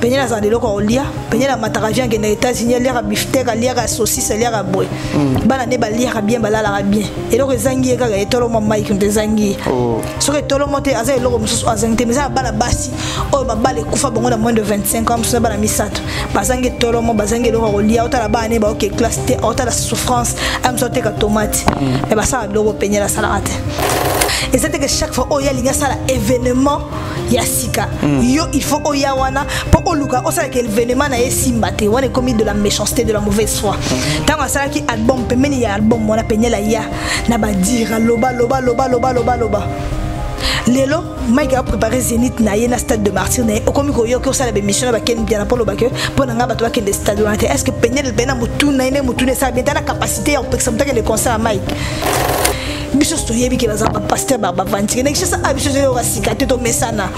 Peñela za de loko olia, peñela mataravian que les États-Unis liara beefsteak, liara saucisse, liara boy. Bana ne ba liara bien, balala bien. Et donc zangi ka ga tolo mo Mike de zangi. So que tolo mo te aza loko mususu azangte mais ça bana basi. Oh ba bale kufa bongo na moins de 25 ans, mususu bana misato. Bazangi tolo mo bazangi loko olia, otala ba ne ba OK classe T, otala souffrance, am sote ka tomate. Et ba ça loko peñela salate. Et c'était que chaque fois il y a un événement Yasika. Yo il faut Oyawana pour Oluka. On sait que l'événement n'a pas on est commis de la méchanceté, de la mauvaise foi. Tant on sait qu'il album, il y a album, on a peigné la ya. N'a pas dire loba. Lelo, Mike a préparé Zénith na yena stade de Martyr na okomi ko yoko sala be mission ba ken bien pour le bac pour nga ba to ken de stade de est-ce que peigner bena mutu na ine mutu ne sa bien la capacité à présenter le concert à Mike. Biso to yebi ke baza pasteur ba vanti ne kisa abiso yo ka sikate to mesana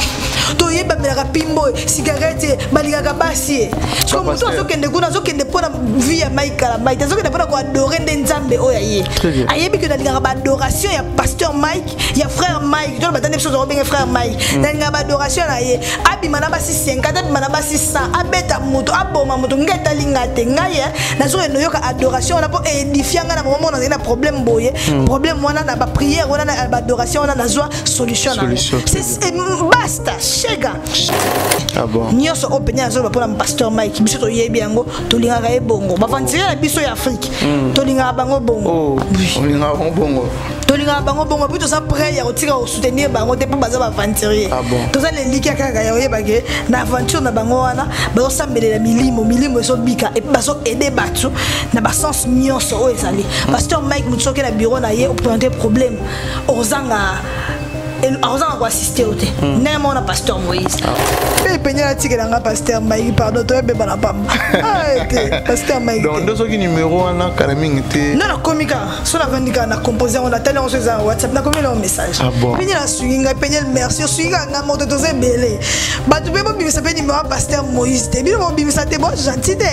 to yeba mela pimbo cigarette balika ka basi so mo to so kende kuna so kende pona via Mike so kende pona ko adorer nzambe oya ye ayebi ke dalika ba adoration ya pasteur Mike ya frère Mike to ba tande biso to benga frère Mike dalika ba adoration na ye abi mana basi 50 abi mana basi 100 abeta moto aboma moto ngeta lingate ngaye na so no yoka adoration na po édifier nga na moment na problème boye problème wana na ba prière on a na adoration on a na joie solution c'est basta chega ah bon nyoso openya zo ba pour pasteur Mike biso to yebi yango to linga ka ebongo ba vantire na biso ya Afrique to linga bango bongo linga bongo to linga bango bongo plutôt ça prière o tika o soutenir bango te pour baza ba vantire to ça les liki kaka ya oyeba ke na aventure na bango wana ba osambela milimo so bika et ba so aider batu na ba sens nyoso o ezali pasteur Mike mutsoke na bureau na ye o présenter problème ozanga quoi assister au thé n'aime on a pasteur Moïse mais peña tika nga pasteur Mike pardon to be bana pam pasteur Mike donc deux qui numéro na karaming té non komika so la vendika na composer on a télé on se za WhatsApp na commis le message peña la swinga peña merci swinga nga moto to se belé ba tu be bi s'appelle numéro pasteur Moïse té bi mo bi ça té bon gentil té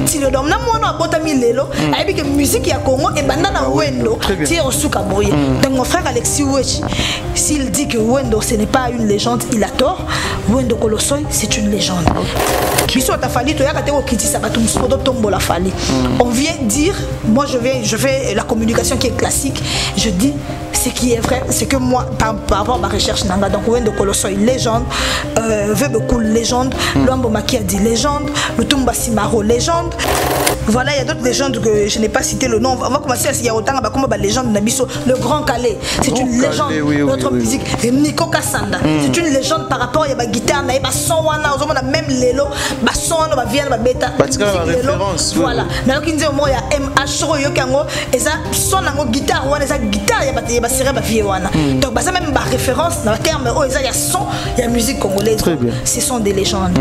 si le dom na mo na bota mi lelo ayebi que musique ya Congo e banda na wendo ti o suka boye donc mon frère Alexis Wechi s'il dit que Wendo ce n'est pas une légende, il a tort. Wendo Kolosoi, c'est une légende. On vient dire, moi je fais la communication qui est classique, je dis ce qui est vrai, c'est que moi, par rapport à ma recherche, donc Wendo Kolosoi, légende, Vebekoul, légende, Luambo Maki a dit légende, Lutumba Simaro, légende. Voilà, il y a d'autres légendes que je n'ai pas cité le nom. On va commencer à s'y autant comme la légende Nabiso, le Grand Calais. C'est une légende de notre musique. Nico Kassanda. C'est une légende par rapport à la guitare, na ba son wana, on a même lelo, ba son wana ba vient ba beta. Voilà. Mais alors qu'il dit au moins il y a MH yo kango et ça son nango guitare wana, ça guitare ya ba serrer ba vie wana. Donc bah ça même ba référence dans le terme oh il y a son, il y a musique congolaise. Ce sont des légendes.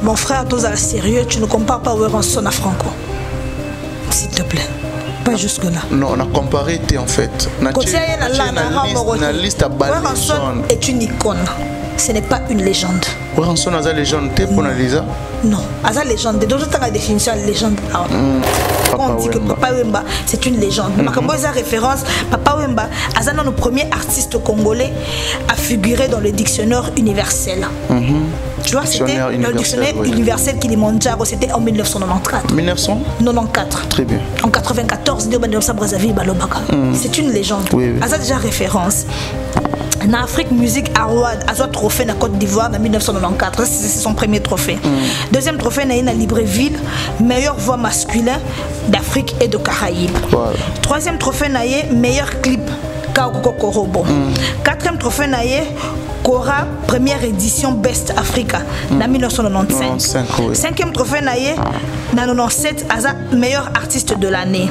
Mon frère, toi, à sérieux, tu ne compares pas Werenson à Franco. S'il te plaît. Pas jusque-là. Non, on a comparé, en fait. Werenson est une icône. Ce n'est pas une légende. Werenson est une légende. Tu es pour Lisa? Non, c'est une légende. D'autres temps, la définition de légende. On dit que Papa Wemba, c'est une légende. Mais comme ça référence, Papa Wemba, c'est un nos premiers artistes congolais à figurer dans le dictionnaire universel. Tu vois, c'était le dictionnaire universel Kilimandjaro, c'était en 1994. 1994. Très bien. En 94, c'est une légende. Ça déjà référence. En Afrique, musique Arwad a un trophée na Côte d'Ivoire en 1994. C'est son premier trophée. Deuxième trophée na Libreville, meilleure voix masculin d'Afrique et de Caraïbes. Troisième trophée na meilleur clip Kaokoko Korobo. Quatrième trophée na Cora, première édition Best Africa en 1995. Cinquième trophée na 97 Aza meilleur artiste de l'année.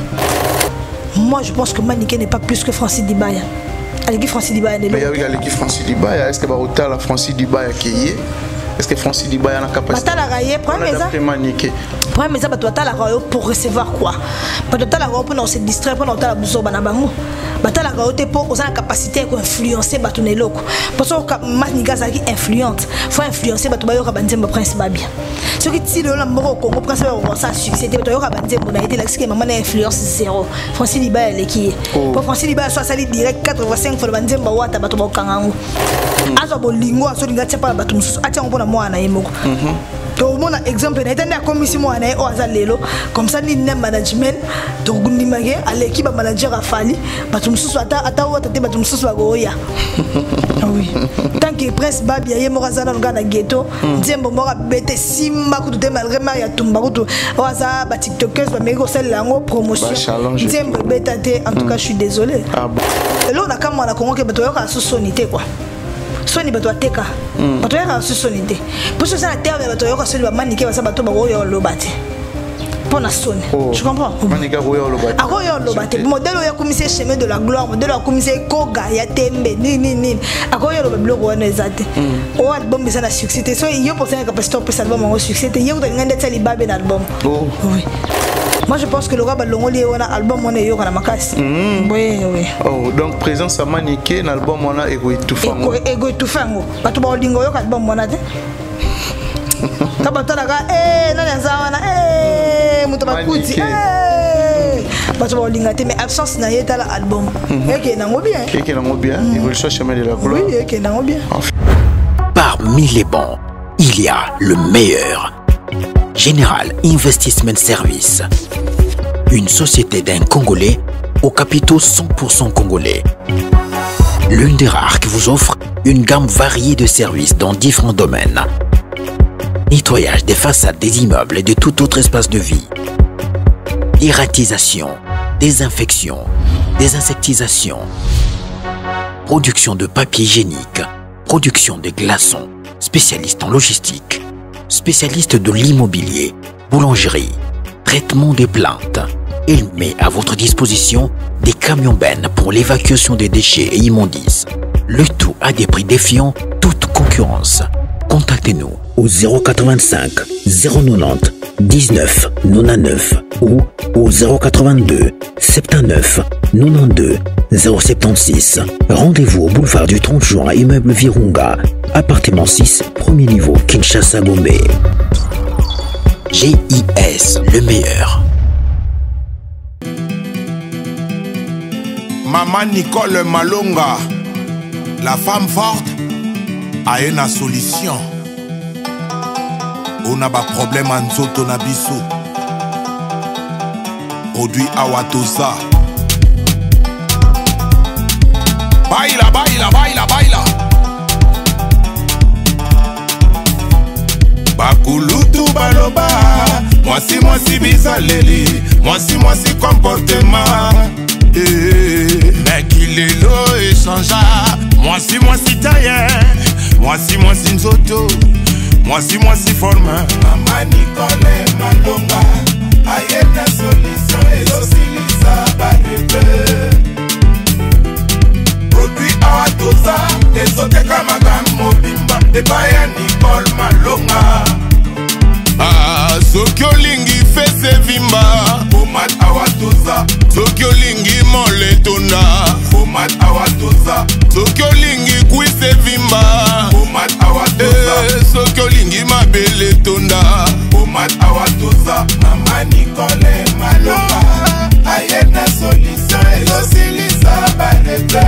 Moi je pense que Maniké n'est pas plus que Francis Dibaya. Francis Dibaya est mais il y a l'équipe Francis Dibaya. Est-ce que la Francis Dibaya qui est? Est-ce que Francis Dibaya a la capacité? Problème mais ça pour recevoir quoi? Pour se distraire pour la batala gaote po oza na capacité ko influencer bato na eloko parce que maniga za ki influente faut influencer bato bayoka banzembo prince babia soki ti le la moko Congo prince ba ça succès bato yoka banzembo na été la que maman na influence zéro Francis Liba leki pour Francis Liba so sali direct 85 fois banzembo wata bato ba kangango azo bolingo azo linga tsepa bato mususu atia ngona mwana yemoko to mona exemple na etanda komisi mwana o azalelo comme ça ni ne management to gundimage aleki ba manager afali bato mususu ata wata te bato mususu ba goya oui tant que prince babia yemo razana ngana ghetto nzembo mora bete simba kutu te malgré maria tumba kutu oza ba tiktokers ba mego sel lango promotion nzembo beta te en tout cas je suis désolé là on a comme na Congo que bato yoka sosonité quoi soni bato ateka bato yoka sosonité pour ça la terre bato yoka soli ba manike ba sa bato ba oyo lobate pour na soni tu comprends manike oyo lobate akoyo lobate modèle oyo commissaire chemin de la gloire modèle oyo commissaire koga ya tembe ni akoyo lobate bloko wana ezate o album bisa na succès so yo pour ça capacité pour ça album en succès yo ngende tali babe na album oui. Moi je pense que le rap longoli on a album on est yo kana makasi. Oui. Oh donc présence à maniqué dans album on a ego étouffant. Ego étouffant. Bato ba lingo yo ka album on a te. Ka bato na ka nana zawana muto ba kuti bato ba linga te mais absence na yeta la album. Eke nango bien. Eke nango bien. Évolution chemin de la gloire. Oui, eke nango bien. Parmi les bons, il y a le meilleur. Général Investment Service, une société d'un Congolais aux capitaux 100% congolais. L'une des rares qui vous offre une gamme variée de services dans différents domaines. Nettoyage des façades des immeubles et de tout autre espace de vie. Dératisation, désinfection, désinsectisation. Production de papier hygiénique, production de glaçons, spécialiste en logistique. Spécialiste de l'immobilier, boulangerie, traitement des plaintes. Il met à votre disposition des camions-bennes pour l'évacuation des déchets et immondices. Le tout à des prix défiant toute concurrence. Contactez-nous au 085 090 19 99 ou au 082 79 92 076. Rendez-vous au boulevard du 30 juin à Immeuble Virunga, appartement 6, premier niveau, Kinshasa, Gombe. GIS, le meilleur. Maman Nicole Malonga, la femme forte, a une solution. On a pas problème en zoto na biso. Produit Awatosa. Baila, baila, baila, baila. Bakulutu baloba. Moi si bizaleli. Moi si comportement. Mais qu'il est l'eau et changea. Moi si tailleur. Moi si nzoto. Moi si forme. Maman Nicole Malonga. Aïe na solution et l'oscillisa badebe. Produit Awatosa. Ezote kamaga mobimba. Ebaya Nicole Malonga. Soki olingi fese vimba. Pomade Awatosa. Soki olingi moletona. Pomade Awatosa. Soki olingi kwise vimba. Pomade Awatosa. Soki olingi mabele tonda. Pomade Awatosa. Maman Nicole Malonga. Aye na solution ezosilisa badebe.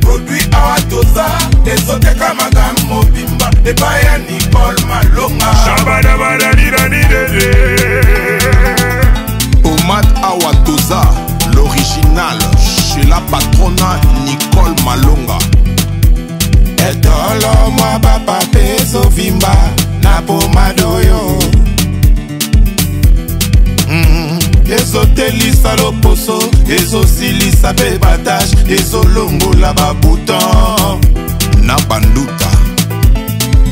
Produit Awatosa. Ezote kamaga mobimba. Ebaya Nicole Malonga. Pomade Awatosa, l'original chez la patronne Nicole Malonga. Etolo moi papa peso vimba na pomade oyo. Ezotelisa loposo, ezosilisa pe batage, ezolongola ba bouton na banduta.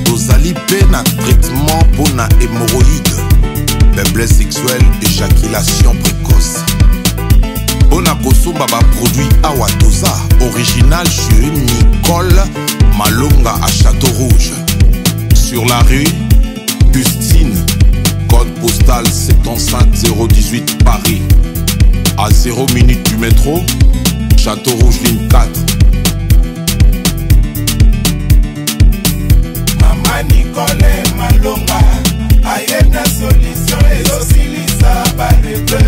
Tozali pe na traitement pour na hémorroïde, faiblesse sexuelle, éjaculation précoce. On a kosomba ba produit Awatosa, original chez Nicole Malonga à Château Rouge. Sur la rue Custine, code postal 75018 Paris. À 0 minute du métro, Château Rouge ligne 4. Mama Nicole Malonga, ayena solution et aussi lisa barebe.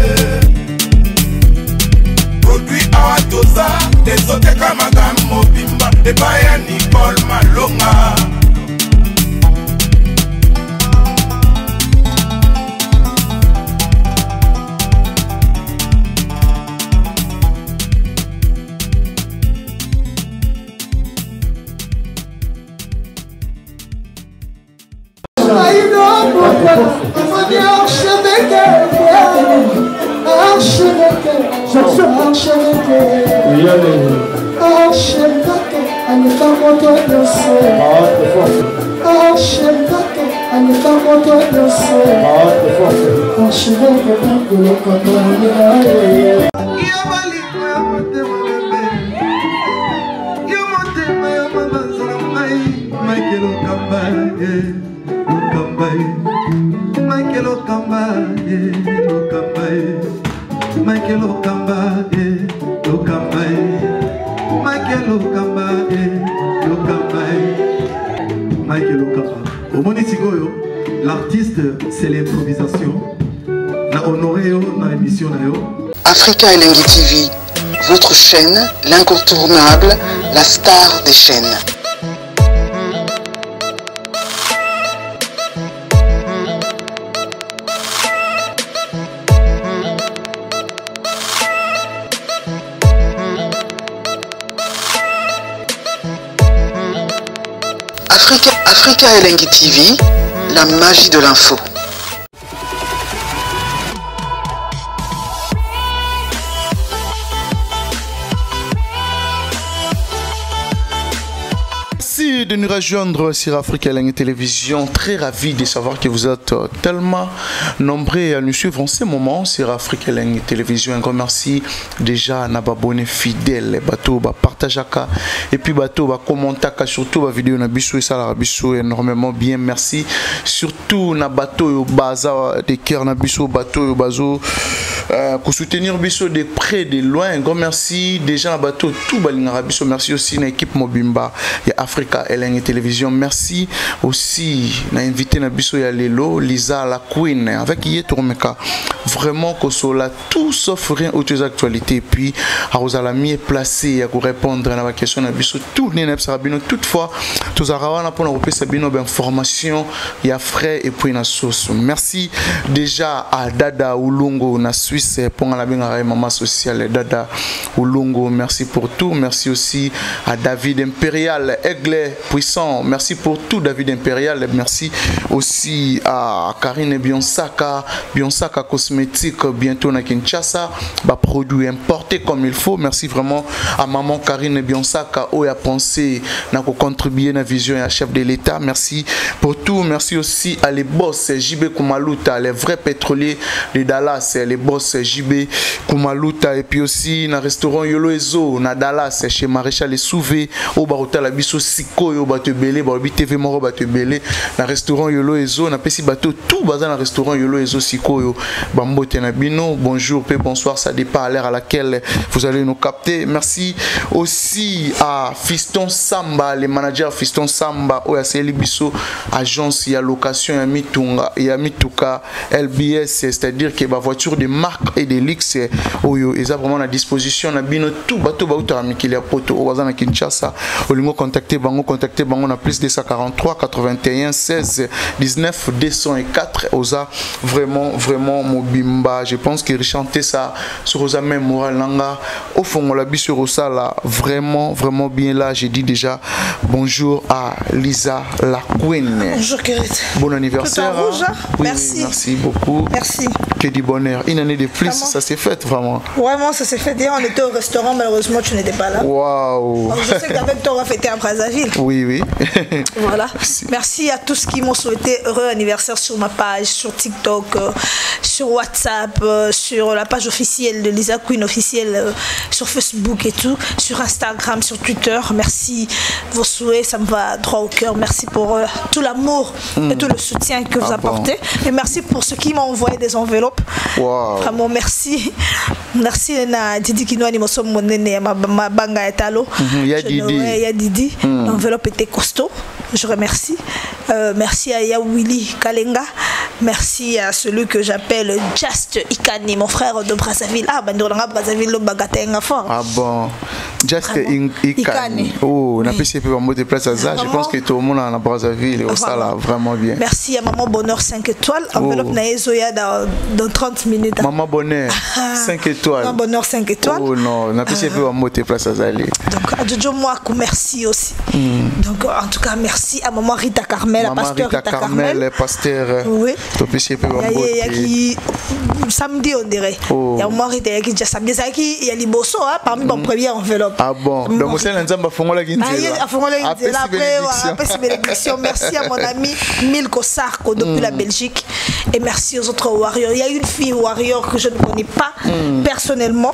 Produit à Toza, des autres Madame Mobimba, et Baya Nicole Malonga. L'artiste, c'est l'improvisation. Na honoré na émission na yo. Africa Elengi TV, votre chaîne, l'incontournable, la star des chaînes. Africa Elengi TV, la magie de l'info. Merci de nous rejoindre sur Africa Elengi Télévision. Très ravi de savoir que vous êtes tellement nombreux à nous suivre en ce moment sur Africa Elengi Télévision. Un grand merci déjà à nos abonnés fidèles, bateau partagaka et puis bateau commentaka surtout la vidéo na biso et ça la biso énormément bien. Merci surtout na bateau baza de cœur na biso bateau bazo pour soutenir biso de près de loin. Un grand merci déjà na bateau tout balinga biso. Merci aussi na équipe Mobimba et Africa Elengi Télévision. Merci aussi na invité na biso ya lelo Lisa la Queen avec Yetormeka. Vraiment que cela tout sauf rien aux actualités et puis à la mieux placé à répondre à la question na biso tout n'est pas sabino toutefois tous arawana pour nous sabino d'information il y a frais et puis na sauce. Merci déjà à Dada Ulungo na Suisse pour la benga maman sociale Dada Ulungo, merci pour tout. Merci aussi à David Impérial Aigle puissant, merci pour tout David Impérial. Merci aussi à Karine Bionsaka cosmétique bientôt na Kinshasa, bah produit importé comme il faut. Merci vraiment à maman Karine Bionsaka où a pensé na contribuer na vision et à chef de l'État. Merci pour tout. Merci aussi à les boss JB Kumaluta, les vrais pétroliers de Dallas, les boss JB Kumaluta et puis aussi na restaurant Yolo Ezo na Dallas chez Maréchal Souvé au Barota la biso Sikoyo Batebele Babi TV Moro Batebele na restaurant Yolo Ezo na pesi bateau tout bazar na restaurant Yolo Ezo Sikoyo Bambote na bino. Bonjour et bonsoir, ça dépend à l'heure à laquelle vous allez nous capter. Merci aussi à Fiston Samba, les managers Fiston Samba au Yaseli Biso agence y a location ya Mitunga ya Mituka LBS, c'est-à-dire que ba voiture de marque et de luxe oyo eza vraiment à disposition na bino tout bateau ba utara mikili ya poto au bazana Kinshasa olingo contacter bango na plus de 143 81 16 19 204 oza vraiment Mobimba. Je pense que chanter ça sur oza même moral nanga au fond la biso rosa là vraiment bien là. J'ai dit déjà bonjour à Lisa la Queen. Bonjour Kérite. Bon anniversaire. Tout en rouge, hein? Oui, merci. Oui, merci beaucoup. Merci. Que du bonheur. Une année de plus, vraiment? Ça s'est fait vraiment. Vraiment, ça s'est fait. D'ailleurs, on était au restaurant, malheureusement, tu n'étais pas là. Waouh. Je sais qu'avec toi, on va fêter à Brazzaville. Oui. Voilà. Merci à tous qui m'ont souhaité heureux anniversaire sur ma page, sur TikTok, sur WhatsApp, sur la page officielle de Lisa Queen officielle, sur Facebook et tout, sur Instagram, sur Twitter. Merci vos souhaits, ça me va droit au cœur. Merci pour tout l'amour et tout le soutien que vous apportez. Bon. Et merci pour ceux qui m'ont envoyé des enveloppes. Wow. vraiment merci. Merci na Didi Kinoani Mosom Monene ma banga etalo. Il y a Didi. Il y a Didi. L'enveloppe était costaud. Je remercie. Merci à Willy Kalenga. Merci à celui que j'appelle Just Ikani, mon frère de Brazzaville. Ah, Bandolanga Brazzaville, le bagatenga fort. Ah bon. Just Ikani. Oh, on a pu se faire un mot de place à ça. Je pense que tout le monde en Brazzaville et ça là vraiment bien. Merci à Maman Bonheur 5 étoiles. Enveloppe Naezoya dans 30 minutes. Maman Bonheur 5 étoiles. Maman Bonheur 5 étoiles. Oh non, on a pu se faire un mot de place à ça. Donc, à Jojo Mouakou, merci aussi. Donc, en tout cas, merci à Maman Rita Carmel, Maman pasteur Rita Carmel, pasteur. Oui. Il y a qui samedi on dirait. Il y a Maman Rita qui dit samedi, il y a Liboso parmi mon premier enveloppe. Ah bon. Donc c'est l'ensemble à Fongola qui après bénédiction. Merci à mon ami Milko Sarko depuis la Belgique et merci aux autres warriors. Il y a une fille warrior que je ne connais pas personnellement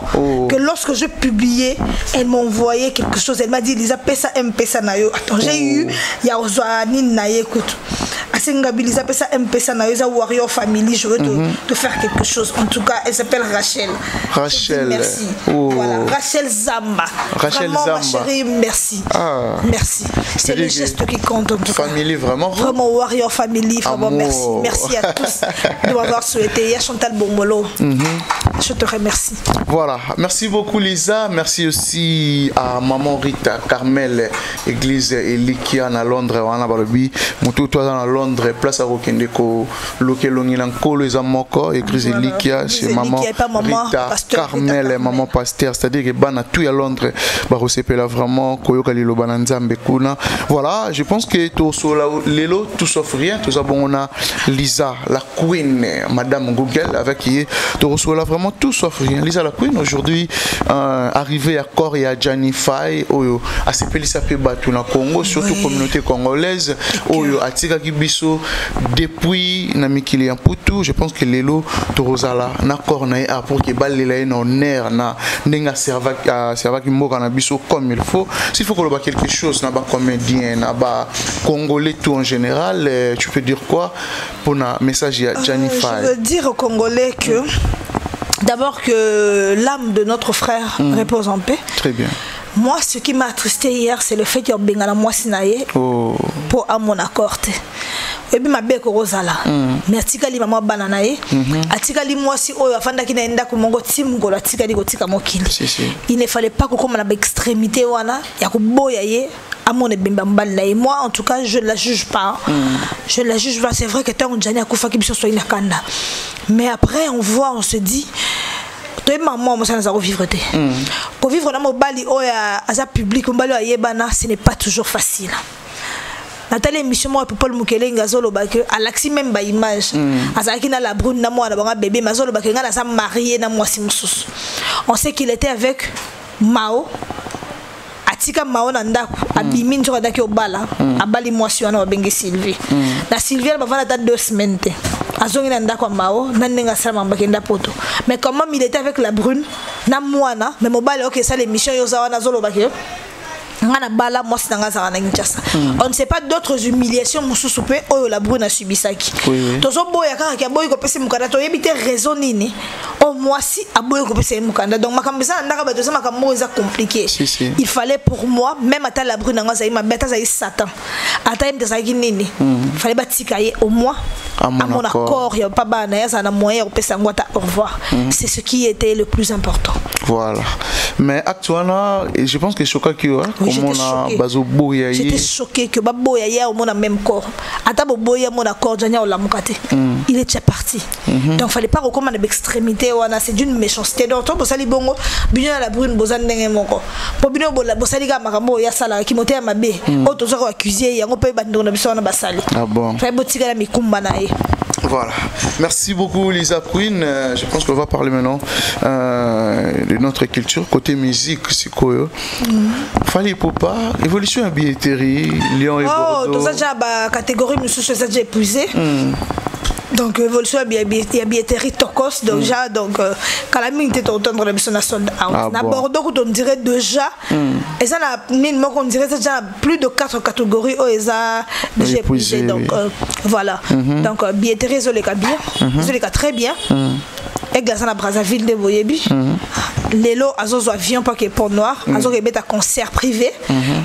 que lorsque je publiais, elle m'a envoyé quelque chose. Elle m'a dit Lisa pesa mpesa nayo. Attends, j'ai eu il y a Ozwani naye écoute. Asengabi Lisa pesa mpesa nayo za warrior family, je veux te faire quelque chose. En tout cas, elle s'appelle Rachel. Rachel. Merci. Voilà, Rachel Zamba. Rachel vraiment, Zamba. Ma chérie, merci. Merci. C'est le geste qui compte en tout cas. Family vraiment. Vraiment warrior family, vraiment merci. Merci à tous de m'avoir souhaité. Il y a Chantal Bomolo. Je te remercie. Voilà, merci beaucoup Lisa. Merci aussi à Maman Rita Carmel, église Elikia à Londres. On a barbi. Mon tout toi dans Londres, place à Rokendeko, Lokelongilanko, les Amoko, église Elikia chez Maman Rita Carmel, Maman Pasteur. C'est-à-dire que Bana tout à Londres, Barosepela vraiment, Koyoka Lilo Bananzambe Kuna. Voilà, je pense que tout Lelo, tout sauf rien. Tout ça, bon, on a Lisa, la queen, Madame Google, avec qui tu reçois là vraiment tout sauf rien. Lisa, la queen, aujourd'hui, arrivée à Corps et à Janify, à Sepelisa Pebatu na Congo, surtout communauté congolaise, à Tika Kibiso, depuis Namikili Amputu, je pense que Lelo, Torozala, na Corps na pour que Balela en air, na Nenga Serva Kimboka na Biso comme il faut. S'il faut qu'on ait quelque chose, na ba comédien, na ba Congolais tout en général, tu peux dire quoi pour un message à Janify? Je veux dire aux Congolais que d'abord que l'âme de notre frère repose en paix. Très bien. Moi, ce qui m'a attristé hier, c'est le fait qu'il y a Bengala Moisinaye pour à mon accord. Et puis ma belle Rosala. Mais atikali maman bananaye. Atikali moi si afanda ki naenda ku mongo tim ngolo atikali kotika mokili. Il ne fallait pas que comme la extrémité wana ya ko boya ye à mon ebemba mbala et moi en tout cas je ne la juge pas. Je ne la juge pas, c'est vrai que tant on jani akufa ki biso so inakanda. Mais après on voit, on se dit maman, moi ça nous vivre. Pour vivre dans mon bali à public, ce n'est pas toujours facile. Nathalie émission moi Paul Mukele ngazolo ba que alaxi même ba image azaki na la brune na moi na bébé mazolo ba que ngala sa marié na moi si mususu. On sait qu'il était avec Mao atika Mao na ndako abimi njoka daki obala abali moi si wana bengi Sylvie na Sylvie elle va vendre 2 semaines azongi na ndako Mao na nenga sama mbakenda poto mais comment il était avec la brune na mwana mais mobile OK ça l'émission yoza na zolo ba que on ne sait pas d'autres humiliations mususupe oyo la brune a subi saki. Tozo boya kaka ya boy ko pese mukanda to yebite raison nini. Au moins si aboy ko pese mukanda donc makambisa ndaka ba tozo makambo eza compliqué. Il fallait pour moi même ata la brune nga zaima beta zaï Satan. Ata yende zaki nini. Fallait batikaye au moins à mon accord ya pas bana ya na moyen ko pese ngwata au revoir. C'est ce qui était le plus important. Voilà. Mais actuellement je pense que choqué qui j'étais choquée que Baboya au monde a même corps. Ataboboya mon accord Jania la mukate. Il est déjà parti. Donc fallait pas recommander l'extrémité wana c'est d'une méchanceté. Donc to bosali bongo bino la brune bozan ndenge moko. Po bino bosali ga makambo ya sala ki moté mabe. O to zo accuser yango pe bando na biso na basali. Ah bon. Fallait botika la mikumba na ye. Voilà. Merci beaucoup Lisa Queen. Je pense qu'on va parler maintenant de notre culture côté musique. C'est quoi? Fallait pas évolution à billetterie, Lyon et Bordeaux. Tout ça déjà la catégorie nous sommes déjà épuisé. Donc évolution à billetterie Tokos déjà donc quand la mine était autant de la mission nationale à Bordeaux on dirait déjà et ça on dirait déjà plus de 4 catégories déjà épuisé donc voilà donc billetterie les cas bien les cas très bien Aigle à Brazzaville de Boyebi. Lelo azozo avion pas que Port Noir, azozo à concert privé.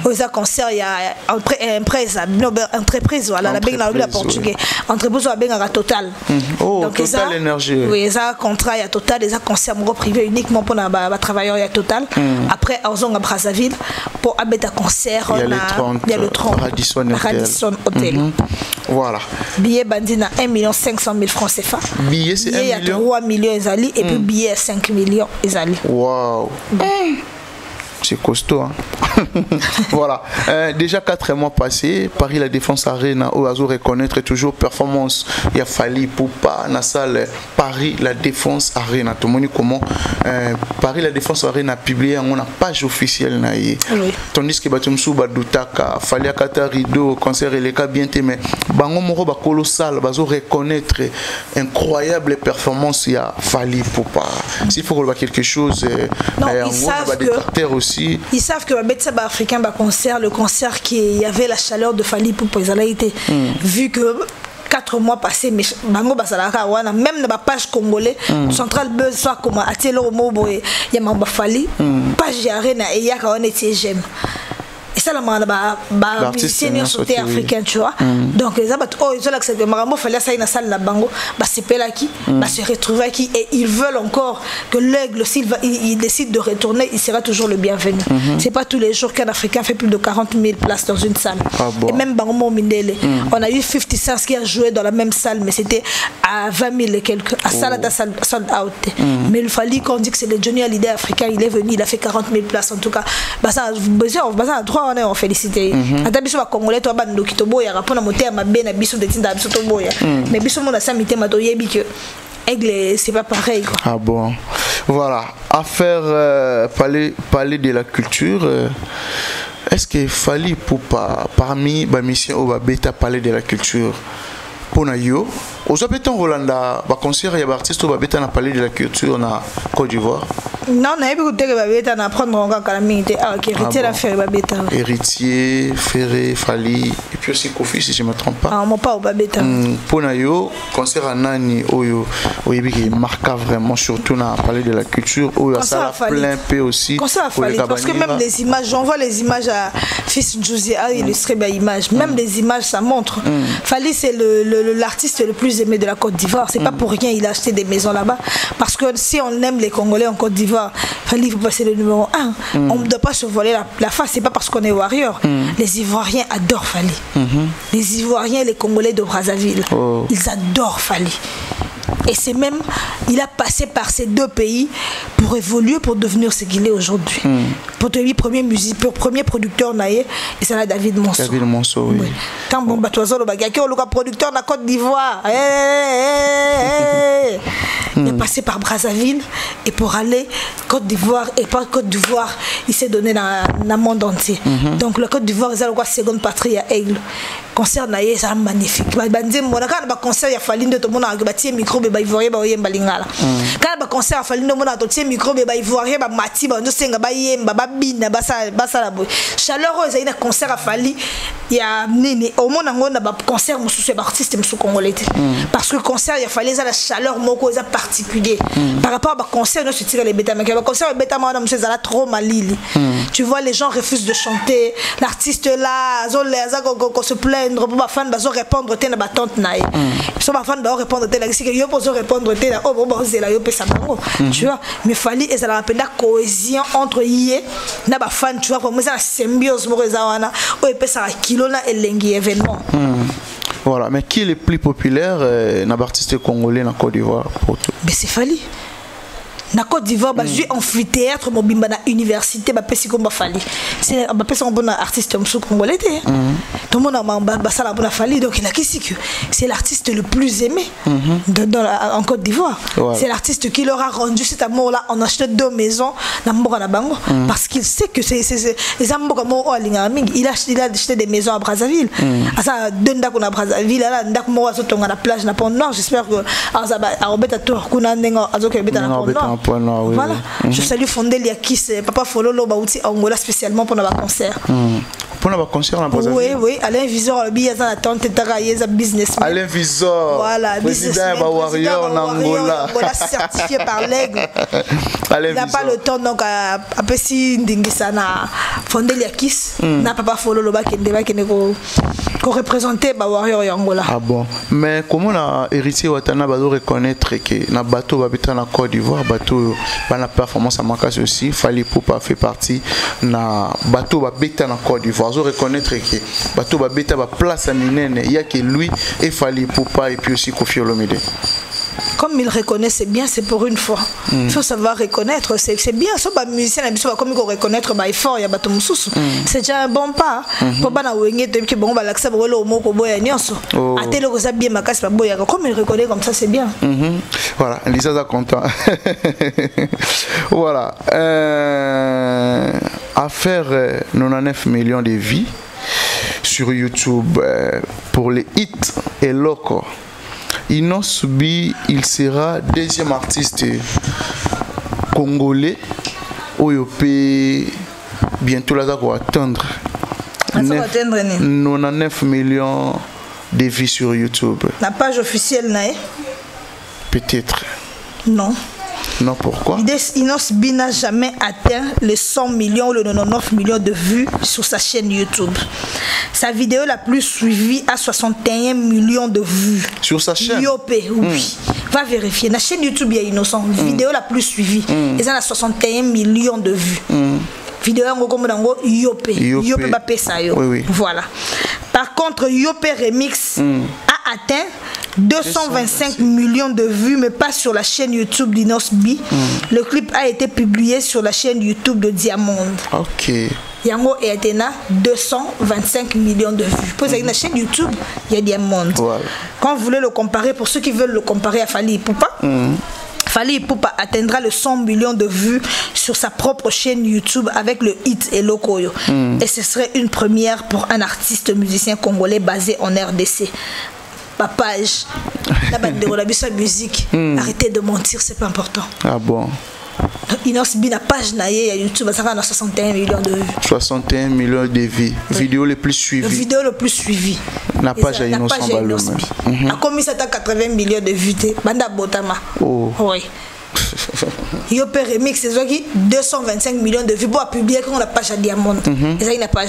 Aux concert il y a entreprise voilà la beng la portugais. Entreprise à beng à Total. Donc Total énergie. Oui, ça contrat il y a Total, des concert privé uniquement pour les travailleurs il y a Total. Après azozo à Brazzaville pour abeta concert il y a le 30 Radisson Hotel. Voilà. Billet bandina 1 500 000 francs CFA. Billet c'est 1 million. Il y a 3 millions ezali et puis billet 5 millions ezali. Wow. C'est costaud. Hein? Voilà. Déjà 4 mois passés, Paris La Défense Arena, où Azo reconnaître toujours performance. Il a fallu pour pas dans la salle Paris La Défense Arena. Tout le monde comment Paris La Défense Arena a publié une page officielle. Tandis que Batumsou Badoutaka, Falia Kata Rideau, concert et les cas bien mais Bango Moro ba colossal, Bazo reconnaître incroyable performance. Il a fallu pour pas. S'il faut voir quelque chose, non, ils savent que aussi. Ils savent que le africain concert, le concert qui y avait la chaleur de Fally Ipupa, ils allaient été vu que 4 mois passés, mais bango basalaka wana même na page congolais central buzz soit comme atelo mobo ya mamba Fally page ya arena et ya ka wana j'aime. Et ça, la musicien sauté africain, tu vois. Donc, les abat, oh, ils ont accepté. Marambo fallait ça une salle la bango, bah c'est là qui, bah se retrouver qui, et ils veulent encore que l'aigle, s'il décide de retourner, il sera toujours le bienvenu. C'est pas tous les jours qu'un Africain fait plus de 40 000 places dans une salle. Et même Bango Mindele, on a eu 50 Cent qui a joué dans la même salle, mais c'était à 20 000 et quelques, à Salada sold out. Mais il fallait qu'on dise que c'est le Johnny Hallyday africain, il est venu, il a fait 40 000 places en tout cas. Bah ça, a droit on félicité. Ata biso ba congolais to ba ndoki to boya rapona moteur mabe na biso de tinda biso to boya. Mais biso mona sa mitema to yebi que aigle c'est pas pareil quoi. Ah bon. Voilà, affaire parler de la culture. Est-ce que Fally Ipupa parmi ba mission au beta parler de la culture pour na yo aux habitants Rolanda ba concert ya ba artiste au beta na parler de la culture na Côte d'Ivoire? Non, on a écouté que Babeta n'a prendre encore la minute. Ah, ok, héritier la faire Babeta. Héritier, Ferré, Fally, et puis aussi Kofi, si je ne me trompe pas. Ah, mon pas au Babeta. Pour Nayo, concert à Nani, Oyo, qui marqua vraiment, surtout dans parler de la culture, Oyo, ça a plein peu aussi. Concert à Fally, parce que même les images, j'envoie les images à Fils Josie, à illustrer mes images. Même les images, ça montre. Fally, c'est l'artiste le plus aimé de la Côte d'Ivoire. C'est pas pour rien il a acheté des maisons là-bas. Parce que si on aime les Congolais en Côte d'Ivoire, Fally Ipupa c'est le numéro 1. On ne doit pas se voiler la face, c'est pas parce qu'on est warrior. Les Ivoiriens adorent Fally. Les Ivoiriens, les Congolais de Brazzaville, ils adorent Fally. Et c'est même, il a passé par ces deux pays pour évoluer, pour devenir ce qu'il est aujourd'hui. Pour devenir premier producteur naïe, et c'est là David Monceau. David Monceau, oui. Quand bon batoiseau le bagage, le producteur de la Côte d'Ivoire. Il est passé par Brazzaville et pour aller Côte d'Ivoire et par Côte d'Ivoire, il s'est donné dans le monde entier. Donc la Côte d'Ivoire, c'est la seconde patrie à Aigle. Concert naïe, c'est magnifique. Quand concert il y a Fally de tout le monde a bâti micro be ivoirien ba yemba lingala. Quand ba concert a Fally de monde a tout micro be ivoirien ba mati ba ndo senga ba yemba ba bina ba la boy. Chaleureuse il y a concert a Fally il y a nini au monde ngona ba concert mususu ba artiste mususu congolais. Parce que concert il y a Fally ça la chaleur moko ça particulier. Par rapport à concert nous se tire les bêta mais concert bêta moi monsieur ça trop malili. Tu vois les gens refusent de chanter, l'artiste là zo les ko se plaindre pour ba fan ba zo répondre té na ba tante naï. So ba fan ba répondre té la si que yo pour répondre té là oh bon c'est là yo pesa bango. Tu vois mais Fally et ça la rappelle la cohésion entre yé na ba fan tu vois comme ça la symbiose mo za wana o pesa kilo na elengi événement. Voilà, mais qui est le plus populaire dans l'artiste congolais en Côte d'Ivoire? Mais c'est Fally. Na Côte d'Ivoire, bah j'ai amphithéâtre, mon bimba na université, bah pesi comme Fally. C'est bah pesi un bon artiste musu congolais. Tout le monde a bah ça la bonne Fally, donc il a qui que c'est l'artiste le plus aimé en Côte d'Ivoire. C'est l'artiste qui leur a rendu cet amour-là en achetant 2 maisons dans Mbora Bango, parce qu'il sait que c'est les amours comme au Lingaming. Il a acheté des maisons à Brazzaville. À ça d'un qu'on a Brazzaville là, d'un qu'on a sur la plage na Pont Nord. J'espère que à Robert Tour qu'on a n'engo azoke Robert na Pont Nord. Voilà, je salue Fondel Yakis, Papa Fololo Bauti Angola spécialement pour notre concert. pour la concert en Brazzaville. Oui, oui, Alain Visor, il y a un attente, il y a un businessman. Alain Visor, voilà, président de Warrior en Angola. Certifié par l'aigle. Il n'a pas le temps, donc, après si Ndingisana fondé l'Yakis, n'a pas follow le bac et le bac qu'on représentait Warrior en Angola. Ah bon, mais comment la héritier Watana va reconnaître que na bateau va être en Côte d'Ivoire, bateau va la performance à Macas aussi, Fally Ipupa fait partie na bateau va être en Côte d'Ivoire. Vous reconnaître que bateau va être à place à Minene, il y a que lui et Fally Ipupa et puis aussi Koffi Olomide. Comme il reconnaît, c'est bien, c'est pour une fois. Il faut savoir reconnaître, c'est bien. Si on est musicien, comme il faut reconnaître, il faut y a bateau moussous. C'est déjà un bon pas. Pour pas wenge que bon bah l'accès pour le mot ko boya nyonso. Atelo ko ça bien makas pas boya. Comme il reconnaît comme ça, c'est bien. Voilà, Lisa est content. Voilà. À faire 99 millions de vies sur YouTube pour les hits et locaux. Inos B, il sera deuxième artiste congolais OYOP bientôt là va atteindre 99 millions de vues sur YouTube. La page officielle n'est peut-être. Non. Non, pourquoi? Inos B n'a jamais atteint les 100 millions ou les 99 millions de vues sur sa chaîne YouTube. Sa vidéo la plus suivie a 61 millions de vues. Sur sa chaîne? IOP, oui. Va vérifier. La chaîne YouTube, il y a Innocent. Vidéo la plus suivie. Ils ont 61 millions de vues. Vidéo comme IOP. IOP va payer ça. Voilà. Par contre, IOP Remix a atteint 225 millions de vues, mais pas sur la chaîne YouTube d'Inos B. Le clip a été publié sur la chaîne YouTube de Diamond. Ok. Yango et Athéna, 225 millions de vues. Pour la chaîne YouTube, il y a Diamond. Voilà. Quand vous voulez le comparer, pour ceux qui veulent le comparer à Fally Ipupa, Fally Ipupa atteindra le 100 millions de vues sur sa propre chaîne YouTube avec le hit et Lokoyo. Et ce serait une première pour un artiste musicien congolais basé en RDC. Page, la bande de la musique. Arrêtez de mentir, c'est pas important. Ah bon? Inos B, la page naïe YouTube, ça va à 61 millions de vues. 61 millions de vues. Vidéo les plus suivies. Vidéo le plus suivie. La page à Inos B. A commis ça à 80 millions de vues. Banda Botama. Oh. Oui. Yope Remix, c'est ça qui 225 millions de vues pour publier quand la page à Diamond. Et ça, il n'a pas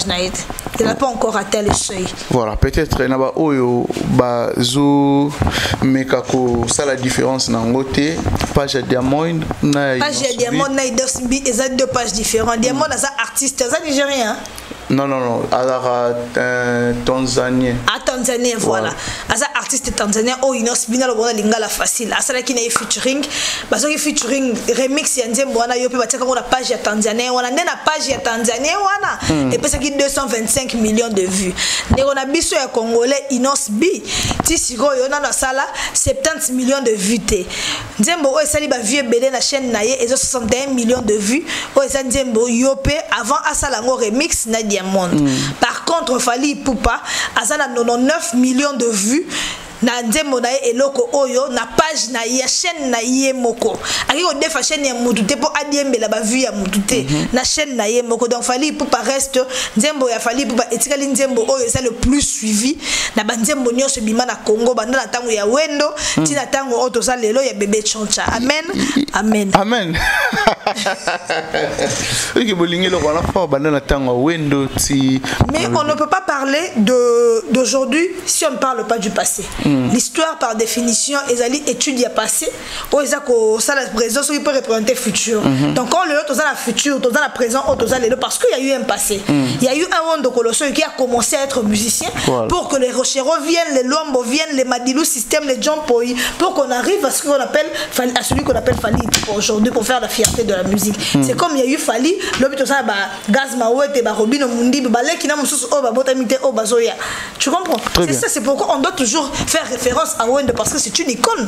il n'a pas encore atteint le seuil. Voilà, peut-être il y a Oyo, Bazo, Mekako, ça la différence dans côté page à Diamond. Page à Diamond, il y a deux pages différentes. Diamond, c'est un artiste, c'est nigérien. Non, alors Tanzanien. Ah, Tanzanien, voilà. Asa artiste tanzanien, oh, Inos Bina le bon lingala facile. Asa qui n'a featuring, parce que featuring remix ya nzembo wana yopi bateka ko la page ya Tanzanien, wana nde na page ya Tanzanien wana. Et puis ça qui 225 millions de vues. Ndeko na biso ya congolais Inos B, ti siko yo na sala 70 millions de vues te. Nzembo o esali ba vieux belé na chaîne na ye, ezo 61 millions de vues. O esa nzembo yope avant asala ngo remix na Diamond. Par contre, Fally Ipupa a 99 millions de vues. Na nzembo na ye eloko oyo na page na ye chaîne na ye moko aki ko defa chaîne ya mutute po adiembela ba vue ya mutute na chaîne na ye moko. Donc Fally Ipupa reste nzembo ya Fally Ipupa etikali nzembo oyo c'est le plus suivi na ba nzembo nyonso bima na Congo banda na tango ya wendo tina tango oto za lelo ya bébé choncha. Amen. Amen. Amen. Ok, bolingi le roi fort banda na tango wendo ti. Mais on ne peut pas parler d'aujourd'hui si on ne parle pas du passé. L'histoire par définition est étude passé ou est ça la présent qui peut représenter le futur. Donc quand le dans la futur, dans la présent, parce qu'il y a eu un passé. Il y a eu un monde de Colosso qui a commencé à être musicien pour que les Rocheros viennent, les Lombo viennent, les Madilou système, les John Poi, pour qu'on arrive à ce qu'on appelle à celui qu'on appelle Fally aujourd'hui pour faire la fierté de la musique. C'est comme il y a eu Fally, l'objet ça Gaz Mawete, Robino Mundi, Balé qui n'a mon sous au Babotamité au Bazoya. Tu comprends? C'est ça, c'est pourquoi on doit toujours faire faire référence à Wendo parce que c'est une icône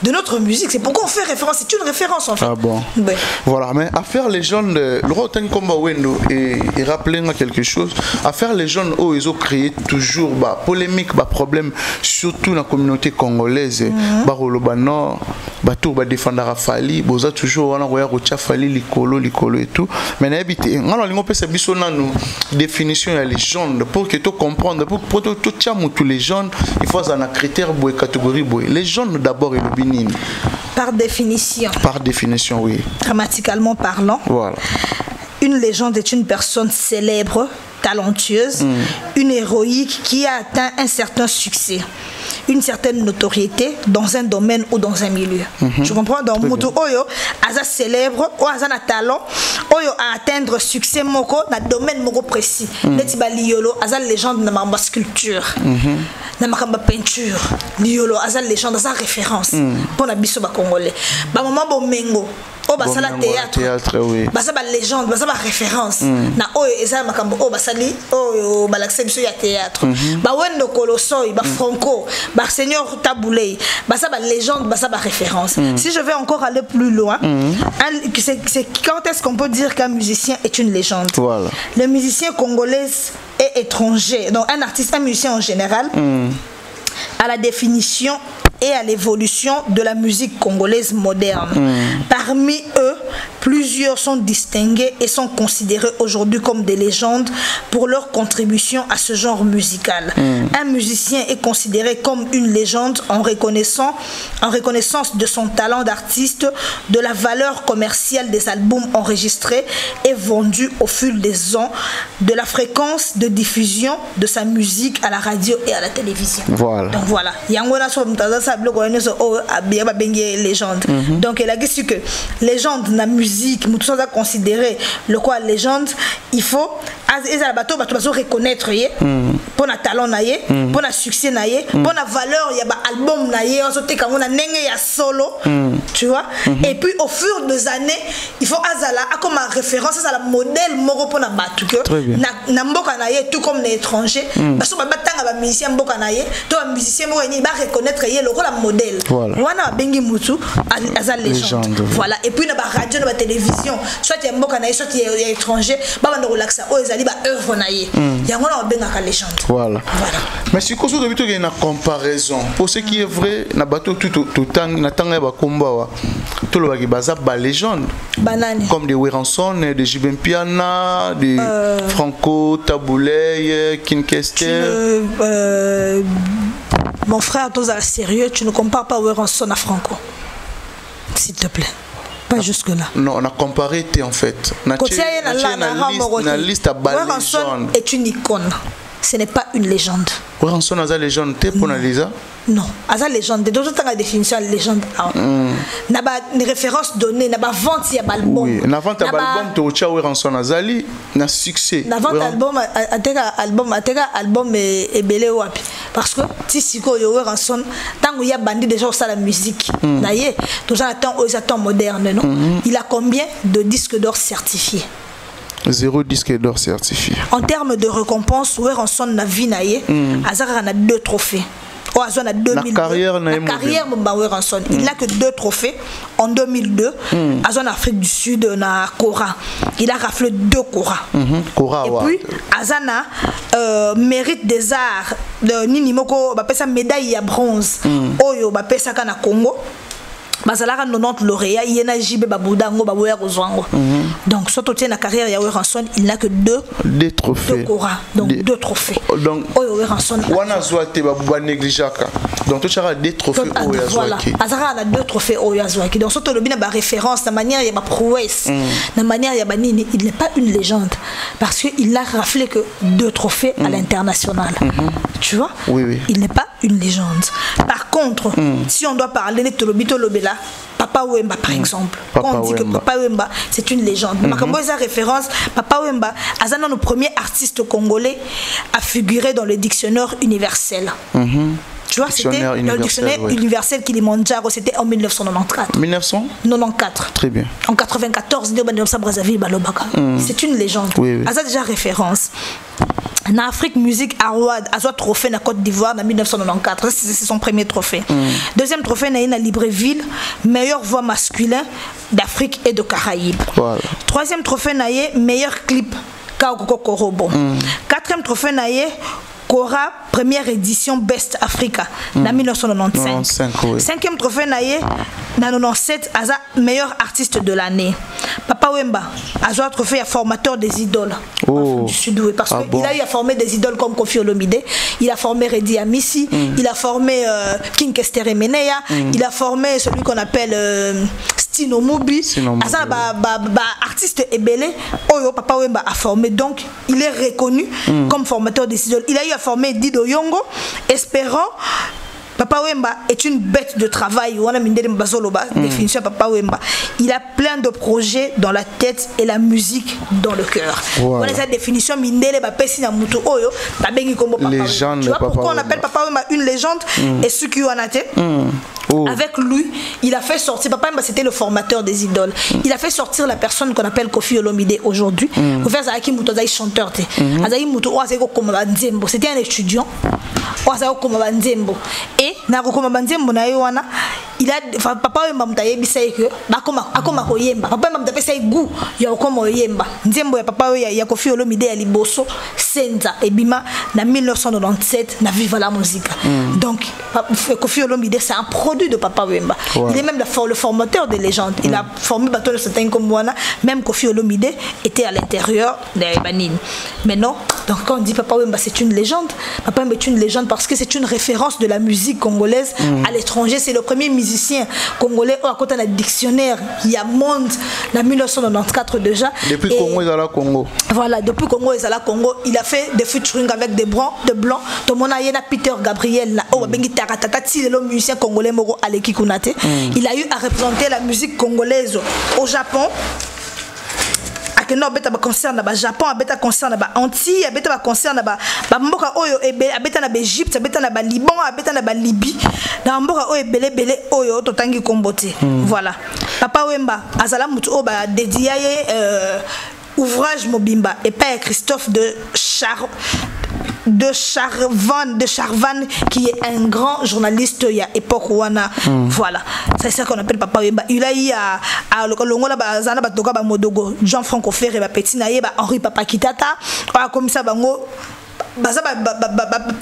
de notre musique. C'est pourquoi on fait référence. C'est une référence en fait. Ah bon. Ouais. Voilà, mais à faire les jeunes, le roi comme Wendo et rappeler quelque chose, à faire les jeunes, ils ont créé toujours polémique, problème, surtout dans la communauté congolaise. Baroloba Nord, Batou va défendre Rafali, Boza toujours, on a Rocha Fali, Likolo et tout. Mais on peut s'habituer à nos définitions à légende pour que tu comprennes, pour que tu tiens tous les jeunes, il faut un critère boy catégorie boy. Les jeunes d'abord et le binin. Par définition. Par définition, oui. Grammaticalement parlant. Voilà. Une légende est une personne célèbre, talentueuse, une héroïque qui a atteint un certain succès, une certaine notoriété dans un domaine ou dans un milieu. Tu comprends? Donc, Moutou Oyo, Aza célèbre, ou Aza na talent, Oyo a atteindre succès moko dans un domaine moko précis. Netiba Liolo, Aza légende dans ma sculpture, dans ma peinture. Liolo, Aza légende, Aza référence pour la biso ba congolais. Ba maman bo mengo. Oh bah ça la théâtre oui. Bah ça bah légende, bah ça bah référence. Na oh et ça makambo oh bah sali oh bah l'accès sur ya théâtre. Bah Wendo Kolosoi, bah Franco, bah Seigneur Taboulé, bah ça bah légende, bah ça bah référence. Si je vais encore aller plus loin, c'est quand est-ce qu'on peut dire qu'un musicien est une légende? Voilà. Le musicien congolais et étranger, donc un artiste, un musicien en général, à la définition et à l'évolution de la musique congolaise moderne. Parmi eux, plusieurs sont distingués et sont considérés aujourd'hui comme des légendes pour leur contribution à ce genre musical. Un musicien est considéré comme une légende en reconnaissance de son talent d'artiste, de la valeur commerciale des albums enregistrés et vendus au fil des ans, de la fréquence de diffusion de sa musique à la radio et à la télévision. Voilà. Donc voilà. Légende. Donc elle a dit que légende na musique, nous sommes considérer le quoi légende, il faut reconnaître pour na talent naie, pour na succès naie, pour na valeur ya ba album naie, on sote comme on a nenge ya solo, tu vois. Et puis au fur des années, il faut azala comme référence à la modèle moro pour na batu que na mboka naie tout comme les étrangers, parce que ba tanga ba musicien mboka naie, to ba musicien moko ni ba reconnaître yé le la modèle. Wana bengi mutu azala légende. Voilà. Et puis na ba radio na ba télévision, soit ya mboka naie, soit ya étranger, ba ba relaxa o ezali ba œuvre naie. Ya ngona benga ka légende. Voilà. Mais si koso de une comparaison pour ce qui est vrai na bateau tout temps na tanga ba komba tout le bagi baza ba légende. Banane. Comme des Weranson, des Jibem Piana, des Franco Taboulé, Kinkester. Mon frère, toi sérieux, tu ne compares pas Weranson à Franco. S'il te plaît. Pas jusque là. Non, on a comparé en fait. La liste à Weranson est une icône. Ce n'est pas une légende. Weranson a une légende, t'es pour analyser? Non, a une légende. De toute la définition de légende. N'a pas une référence donnée, n'a pas vente il y a album. Oui, n'a vente album tu as Weranson Azali, n'a succès. N'a vente album est belé wapi. Parce que si siko yo Weranson tant qu'il y a bandit déjà au la musique. Naïe, tout ça attend aux attentes modernes, non? Il a combien de disques d'or certifiés? 0 disque d'or certifié. En termes de récompense, Weranson na vie naïe, Azara a 2 trophées. La carrière Weranson, il n'a que 2 trophées. En 2002, à zone Afrique du Sud, na Kora. Il a raflé 2 Kora. Et puis, Azana mérite des arts. Nini moko, sa médaille à bronze. Oyo, sa kana Congo. Bazalara 90 lauréats, il y a Jibé Baboudango, Babouya Rozwango. Donc, surtout la carrière de Weranson, il n'a que 2 trophées. 2 Kora, donc 2 trophées. Donc, Weranson. Wana Zouate Babouba négligaka. Donc, tu as des trophées au Yazouaki. Voilà, Azara a 2 trophées au Yazouaki. Donc, surtout le bien a référence, la manière il y a ma prouesse, la manière il y a Nini, il n'est pas une légende parce qu'il n'a raflé que 2 trophées à l'international. Tu vois? Oui, oui. Il n'est pas une légende. Par contre, si on doit parler de Tolobito Lobela, Papa Wemba par exemple, quand on dit que Papa Wemba c'est une légende, sa référence, Papa Wemba, Azana, le premier artiste congolais à figurer dans le dictionnaire universel. Tu vois, c'était le dictionnaire universel Kilimandjaro, c'était en 1994. 1994. Très bien. En 94, c'est une légende. Oui, oui. Azana déjà référence. En Afrique, musique Award a un trophée na Côte d'Ivoire en 1994. C'est son premier trophée. Deuxième trophée na Libreville, meilleure voix masculin d'Afrique et de Caraïbes. Voilà. Troisième trophée na meilleur clip Kaokoko Korobo. Quatrième trophée na Cora, première édition Best Africa, en 1995. Oui. Cinquième trophée, en 1997, Aza, meilleur artiste de l'année. Papa Wemba, Aza, trophée à formateur des idoles du Sud-Ouest. Parce qu'il a eu à former des idoles comme Kofi Olomide, il a formé Redi Amissi, il a formé King Kestere Meneya, il a formé celui qu'on appelle Stino Mubi. Aza, artiste ebélé, Oyo, Papa Wemba a formé. Donc, il est reconnu comme formateur des idoles. Il a eu à former Dido Yongo, espérant. Papa Wemba est une bête de travail. Définition Papa Wemba. Il a plein de projets dans la tête et la musique dans le cœur. Voilà cette définition. Légende. Tu vois pourquoi on appelle Papa Wemba une légende et ce qui en a été. Avec lui, il a fait sortir. Papa Wemba, c'était le formateur des idoles. Il a fait sortir la personne qu'on appelle Kofi Olomide aujourd'hui. Chanteur. C'était un étudiant. Et il a Papa Wemba mutayebisa que akoma koyemba Papa Wemba mutapesa goût ya okoma oyemba nzembo ya Papa ya Kofi Olomide ya liboso senza ebima na 1997 na Viva la musique. Donc Kofi Olomide c'est un produit de Papa Wemba. Il est même le formateur des légendes. Il a formé bateau de certains comme moi. Même Kofi Olomide était à l'intérieur des Banines. Mais non, donc quand on dit Papa Wemba c'est une légende, Papa Wemba est une légende parce que c'est une référence de la musique congolaise à l'étranger. C'est le premier musicien congolais à côté d'un dictionnaire. Il y a monde en 1994 déjà. Depuis Congo, il est à la Congo. Voilà, depuis Congo, il est à la Congo. Il a fait des featuring avec des blancs. Tout le monde a eu Peter Gabriel. Le musicien congolais Moro Aleki Kunate. Il a eu à représenter la musique congolaise au Japon. Non, beta ba concert na ba Japon, beta concert na ba Antilles, beta ba concert na ba mboka oyo beta na ba Égypte, beta na ba Liban, beta na ba Libye. Na mboka oyo belé oyo totangi kombote. Voilà. Papa Wemba azala mutu o ba dédié ouvrage mobimba et père Christophe de Charvan qui est un grand journaliste il y a époque Wana. Voilà, c'est ça qu'on appelle Papa Wemba. Il a eu à Longola bazana batoka ba Modogo Jean-Franco Ferré ba Petit Naye ba Henri Papa Kitata comme ça bango baza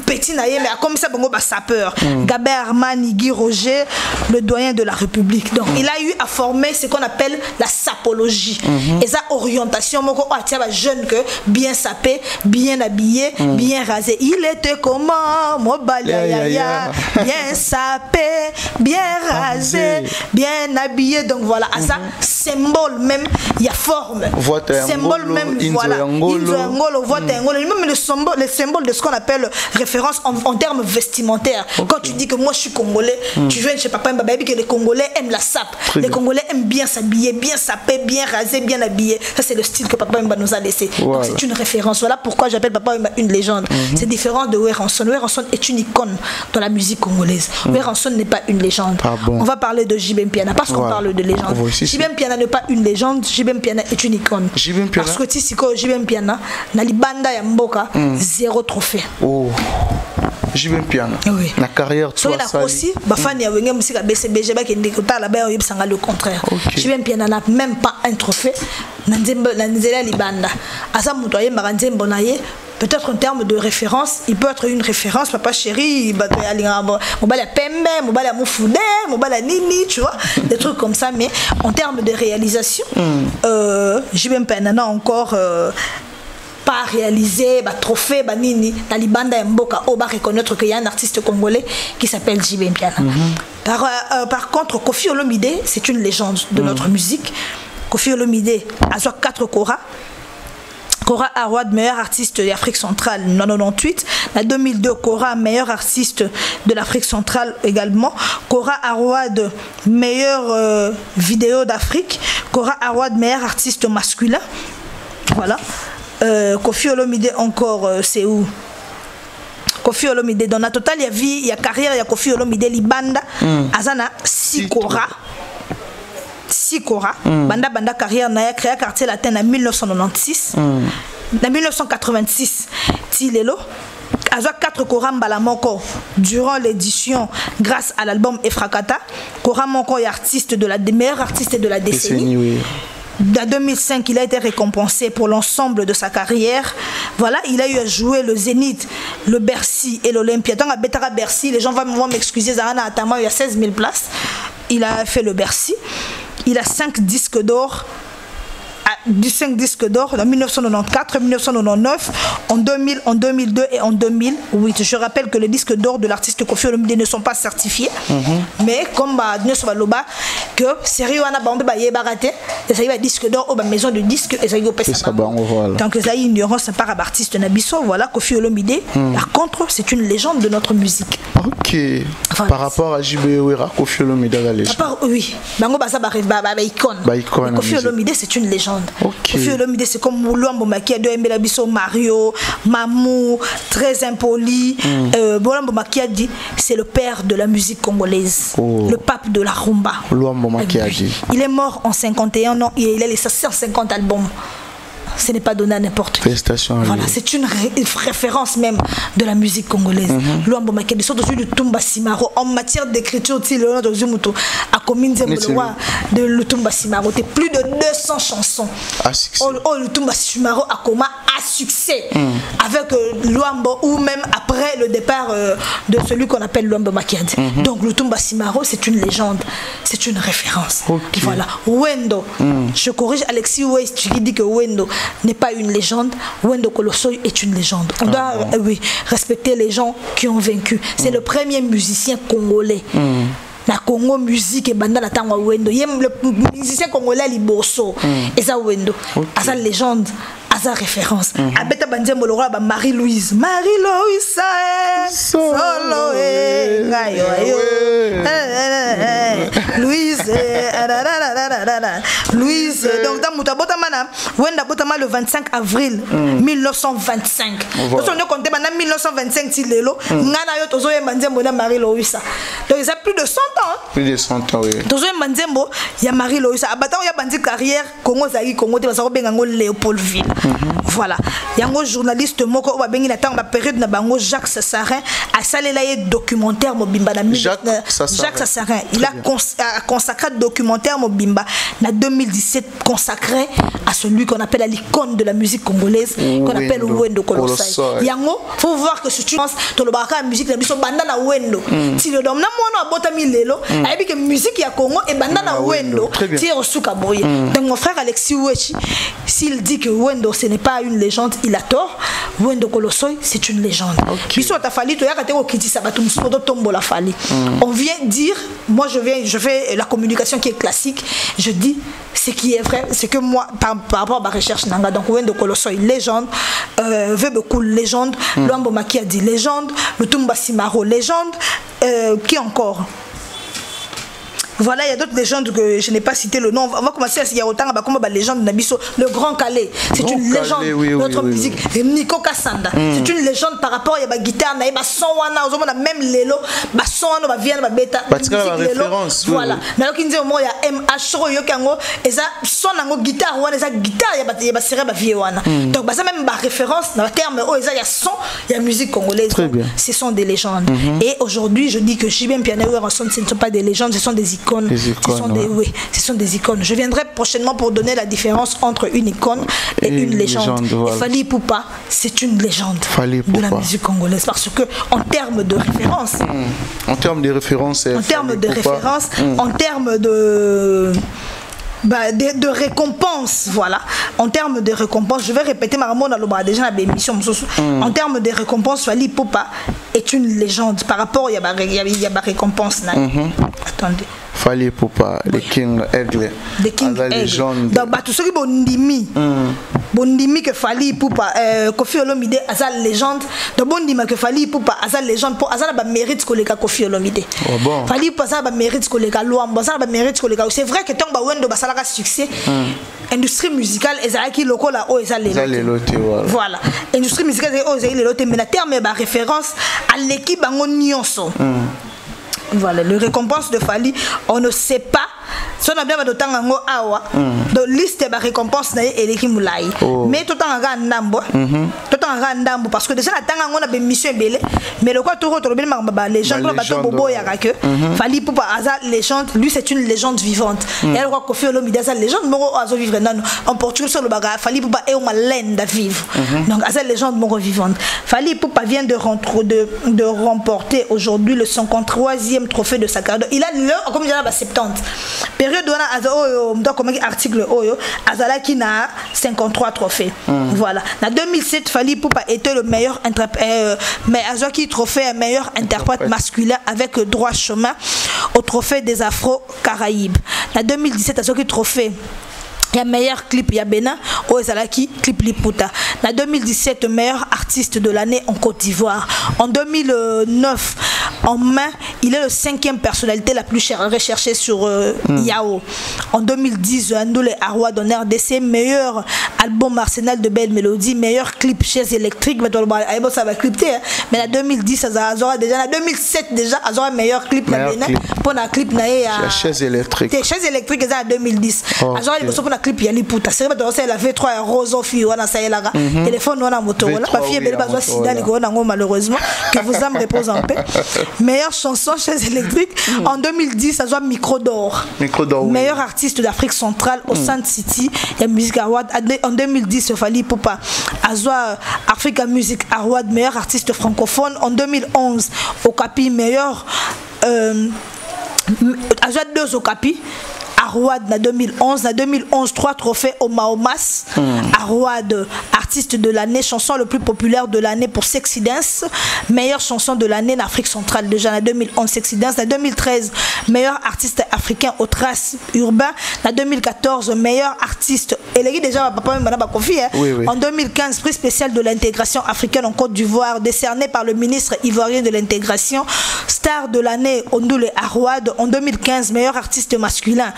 petit naïe mais comme ça bango ba sapeur Gabert Armani Guy Roger le doyen de la République. Donc il a eu à former ce qu'on appelle la sapologie et sa orientation moko atia ba jeune que bien sapé, bien habillé, bien rasé. Il était comment Mobalia bien sapé, bien rasé, bien habillé. Donc voilà, à ça symbole même, il y a forme. Symbole même voilà. Inzoangolo voitengolo même le symbole de ce qu'on appelle référence en termes vestimentaires. Quand tu dis que moi je suis congolais, tu viens chez Papa Wemba que les Congolais aiment la sape. Les Congolais aiment bien s'habiller, bien sapé, bien rasé, bien habillé. Ça c'est le style que Papa Wemba nous a laissé. Donc c'est une référence. Voilà pourquoi j'appelle Papa Wemba une légende. C'est différent de Weranson. Weranson est une icône dans la musique congolaise. Weranson n'est pas une légende. On va parler de JB Mpiana parce qu'on parle de légende. JB Mpiana n'est pas une légende. JB Mpiana est une icône. Parce que tu sais que JB Mpiana na libanda ya mboka 0 trophée. JB Mpiana. Oui. La carrière toi ça aussi bafani ya wenge musika BCBG ba kende kotala ba yebisanga le contraire. JB Mpiana n'a même pas un trophée na nzela libanda. Asa muto ayemba nzembo na ye. Peut-être en termes de référence, il peut être une référence. Papa chéri, Mobala Pembe, Mobala Moufoudé, Mobala Nini, tu vois, des trucs comme ça. Mais en termes de réalisation, JB Mpiana encore pas réalisé, trophée, Nini, Talibanda Mboka, on va reconnaître qu'il y a un artiste congolais qui s'appelle JB Mpiana. Par contre, Kofi Olomide, c'est une légende de notre musique. Kofi Olomide a 4 Cora. Cora Award, meilleur artiste d'Afrique centrale, 1998. La 2002, Cora, meilleur artiste de l'Afrique centrale également. Cora Award, meilleure vidéo d'Afrique. Cora Award, meilleur artiste masculin. Voilà. Kofi Olomide encore, c'est où? Kofi Olomide, dans la totale, il y a carrière, il y a Kofi Olomide, Libanda, Azana, 6 Cora. 6 Cora, banda carrière na créé quartier latin en 1996, en 1986. Tilelo. Azoa 4 Koram Balamoko durant l'édition grâce à l'album Efrakata. Koram Moko est artiste de la meilleur artiste de la décennie. Oui. En 2005, il a été récompensé pour l'ensemble de sa carrière. Voilà, il a eu à jouer le Zénith, le Bercy et l'Olympia. Dans la Betara Bercy, les gens vont m'excuser, Zarana Atama, il y a 16 000 places. Il a fait le Bercy. Il a 5 disques d'or. 5 disques d'or en 1994, 1999, en 2000, en 2002 et en 2008. Je rappelle que les disques d'or de l'artiste Koffi Olomide ne sont pas certifiés, mais comme nous sommes là, que sérieux on a bandé baraté, et ça y va disque d'or ou maison de disques et ça y va tant que ça y ignorance par artiste Nabiso, voilà Koffi Olomide. Par contre, c'est une légende de notre musique. Ok. Voilà. Par rapport à JB Ouera, Koffi Olomide la légende. Oui. Bango basa ba icône. Koffi Olomide c'est une légende. Koffi Olomide c'est comme Luambo Makia de Mbela Biso, Mario, Mamou, très impoli. Luambo Makia dit c'est le père de la musique congolaise, le pape de la rumba. Luambo Makia dit. Il est mort en 51 ans et il a laissé 150 albums. Ce n'est pas donné à n'importe qui. Voilà, c'est une référence même de la musique congolaise. Luambo Makia de sorte de Tumba Simaro en matière d'écriture, à commune de Lutumba Simaro, plus de 200 chansons. Le Tumba Simaro a comment à succès avec Luambo ou même après le départ de celui qu'on appelle Luambo Makia. Donc Lutumba Simaro, c'est une légende, c'est une référence. Voilà. Wendo, je corrige Alexis Weiss qui dit que Wendo n'est pas une légende. Wendo Kolosoy est une légende. On doit respecter les gens qui ont vaincu. C'est le premier musicien congolais. La Congo musique et banda la tangwa Wendo. Le musicien congolais Liboso. Et ça Wendo. À sa légende. À sa référence. À Beta Bandiam Bolora, Marie-Louise. Marie-Louise, solo, Louise, Louise. Donc, dans Moutabotama, Wenda Botama le 25 avril 1925. Nous sommes comptés maintenant 1925, Tilelo. Nana Yotozo et Mandiambo, Marie-Louise. Donc, il y a plus de 100 ans. Plus de 100 ans, oui. Tozo et Mandiambo, il y a Marie-Louise. Abatant, il y a Bandi carrière, Congo Zagi, Congo, Bengango, Léopoldville. Voilà. Il y a un journaliste moko ou bengi na tang ba période na bango Jacques Sassarin a salela documentaire Mobimba na Jacques Sassarin. Il a consacré documentaire Mobimba na 2017 consacré à celui qu'on appelle l'icône de la musique congolaise qu'on appelle Wendo Kolosai. Yango faut voir que si tu penses to le baraka musique na biso banda na Wendo. Si le dom na mono abotami lelo, ayebi que musique ya Congo et banda na Wendo. Tire suka boye. Donc mon frère Alexis Wechi, s'il dit que Wendo ce n'est pas une légende, il a tort. Wendo Kolosoy, c'est une légende. On vient dire, moi je fais la communication qui est classique, je dis ce qui est vrai, c'est que moi, par rapport à ma recherche, donc Wendo Kolosoy, légende, veut beaucoup légende, Luambo Makia dit légende, Lutumba Simaro, légende, qui encore? Voilà, il y a d'autres légendes que je n'ai pas cité le nom. On va commencer à se dire autant comme la légende de Nabiso, le Grand Calais. C'est une légende de notre musique. Nico Kassanda. C'est une légende par rapport à la guitare, il y a son wana, même Lelo, son wana, vient la bêta. Voilà. Mais alors qu'il dit au moins il y a MH Yokango, et ça son guitare, il y a guitare, il y a serré la vie wana. Donc ça même référence dans le terme il y a son, il y a musique congolaise. Ce sont des légendes. Et aujourd'hui, je dis que JB Piano ce ne sont pas des légendes, ce sont des icônes. Ce sont des icônes. Je viendrai prochainement pour donner la différence entre une icône et une légende. Voilà. Fally Ipupa, c'est une légende de la musique congolaise parce que en termes de référence, en termes de référence, en termes de récompense, voilà. En termes de récompense, je vais répéter ma ramon déjà la émission. En termes de récompense, Fally Ipupa est une légende par rapport il y a ma récompense. Attendez. Fally Ipupa, le King Aigle. The King Aigle. Donc tout ce qui bondimi que Fally Ipupa, Koffi Olomide a sa légende. Donc bondima que Fally Ipupa a sa légende pour azala ba mérite koleka Koffi Olomide. Fally Ipupa ça ba mérite koleka Luambo, ça ba mérite koleka. C'est vrai que tant ba Wendo ba salaka succès. Industrie musicale ezalaki lokola o ezalelote. Voilà. Industrie musicale ezalelote mais la terme est ba référence à l'équipe bango nyonso. Voilà, le récompense de Fally, on ne sait pas. Si on a bien de temps en awa, donc liste de récompense na eleki mulai. Mais tout en ga nambo, tout en tanga ndambo parce que déjà na tanga ngona be mission belé mais le quoi to retro bel ma légende ba to bobo ya que Fally Ipupa aza légende lui c'est une légende vivante et elle croit Koffi Olomide sa légende moko azo vivre nan en Portugal sur le baga Fally Ipupa est uma lenda vive donc aza légende moko vivante. Fally Ipupa vient de remporter aujourd'hui le 53e trophée de sa carrière. Il a le comme déjà 70 période où on a donc comme article oyo azala qui na 53 trophées. Voilà. En 2007 Fally Ipupa était le meilleur mais Azoki trophée meilleur interprète masculin avec droit chemin au trophée des Afro-Caraïbes. En 2017 Azoki trophée il y a meilleur clip, il y a Bénin, Oezalaki, clip Liputa. En 2017, meilleur artiste de l'année en Côte d'Ivoire. En 2009, en mai, il est le 5e personnalité la plus recherchée sur Yahoo. En 2010, Andoule Arwa donne RDC, meilleur album Arsenal de belles mélodies, meilleur clip chaise électrique. Ça va clipter, mais en 2010, déjà, en 2007, déjà, Azora meilleur clip la Bénin. Pour un clip, chaise électrique. Chaise électrique, c'est en 2010. Azora, clip ya Liputa c'est pas elle avait 3 roses filles wana ça là téléphone wana moto wana pas fille belle bazwa sida ni wana malheureusement que vos âmes reposent en paix. Meilleure chanson chaise électrique en 2010 ça soit micro d'or meilleur artiste d'Afrique centrale au Sun City et Music Award en 2010 Fally Ipupa azwa Africa Music Award meilleur artiste francophone en 2011 Okapi meilleur azwa 2 Okapi Arwad en 2011, 3 trophées au Maomas. Arwad, artiste de l'année, chanson le plus populaire de l'année pour Sexy Dance, meilleure chanson de l'année en Afrique centrale déjà en 2011 Sexy Dance, en 2013 meilleur artiste africain au trace urbain, en 2014 meilleur artiste et déjà papa même Koffi en 2015 prix spécial de l'intégration africaine en Côte d'Ivoire décerné par le ministre ivoirien de l'intégration, star de l'année Ondoule Arwad en 2015 meilleur artiste masculin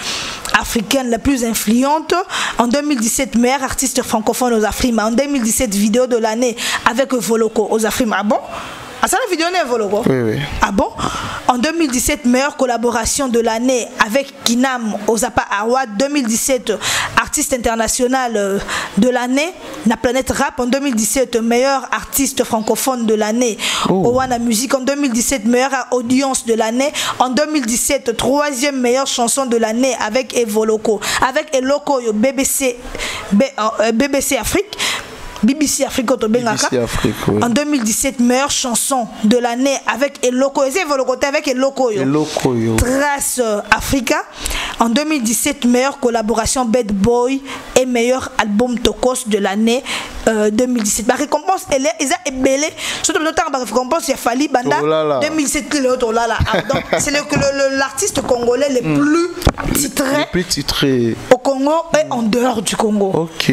africaine la plus influente en 2017 meilleur artiste francophone aux Afrima en 2017 vidéo de l'année avec Voloko aux Afrima. Ah bon? Ah ça la vidéo n'est Voloko? Oui. Ah bon? En 2017 meilleure collaboration de l'année avec Kinam aux Zapa Award. 2017 artiste international de l'année la planète rap. En 2017 meilleur artiste francophone de l'année au Wana Music. En 2017 meilleure audience de l'année. En 2017 3e meilleure chanson de l'année avec Evoloko avec Eloko BBC Afrique. BBC Afrique, en 2017 meilleure chanson de l'année avec Eloko avec Eloko Trace Africa. En 2017 meilleure collaboration Bad Boy et meilleur album Tokos de l'année 2017. La récompense elle est belle surtout notre récompense il a fallu banda 2017 donc c'est l'artiste congolais le plus titré au Congo et en dehors du Congo. OK.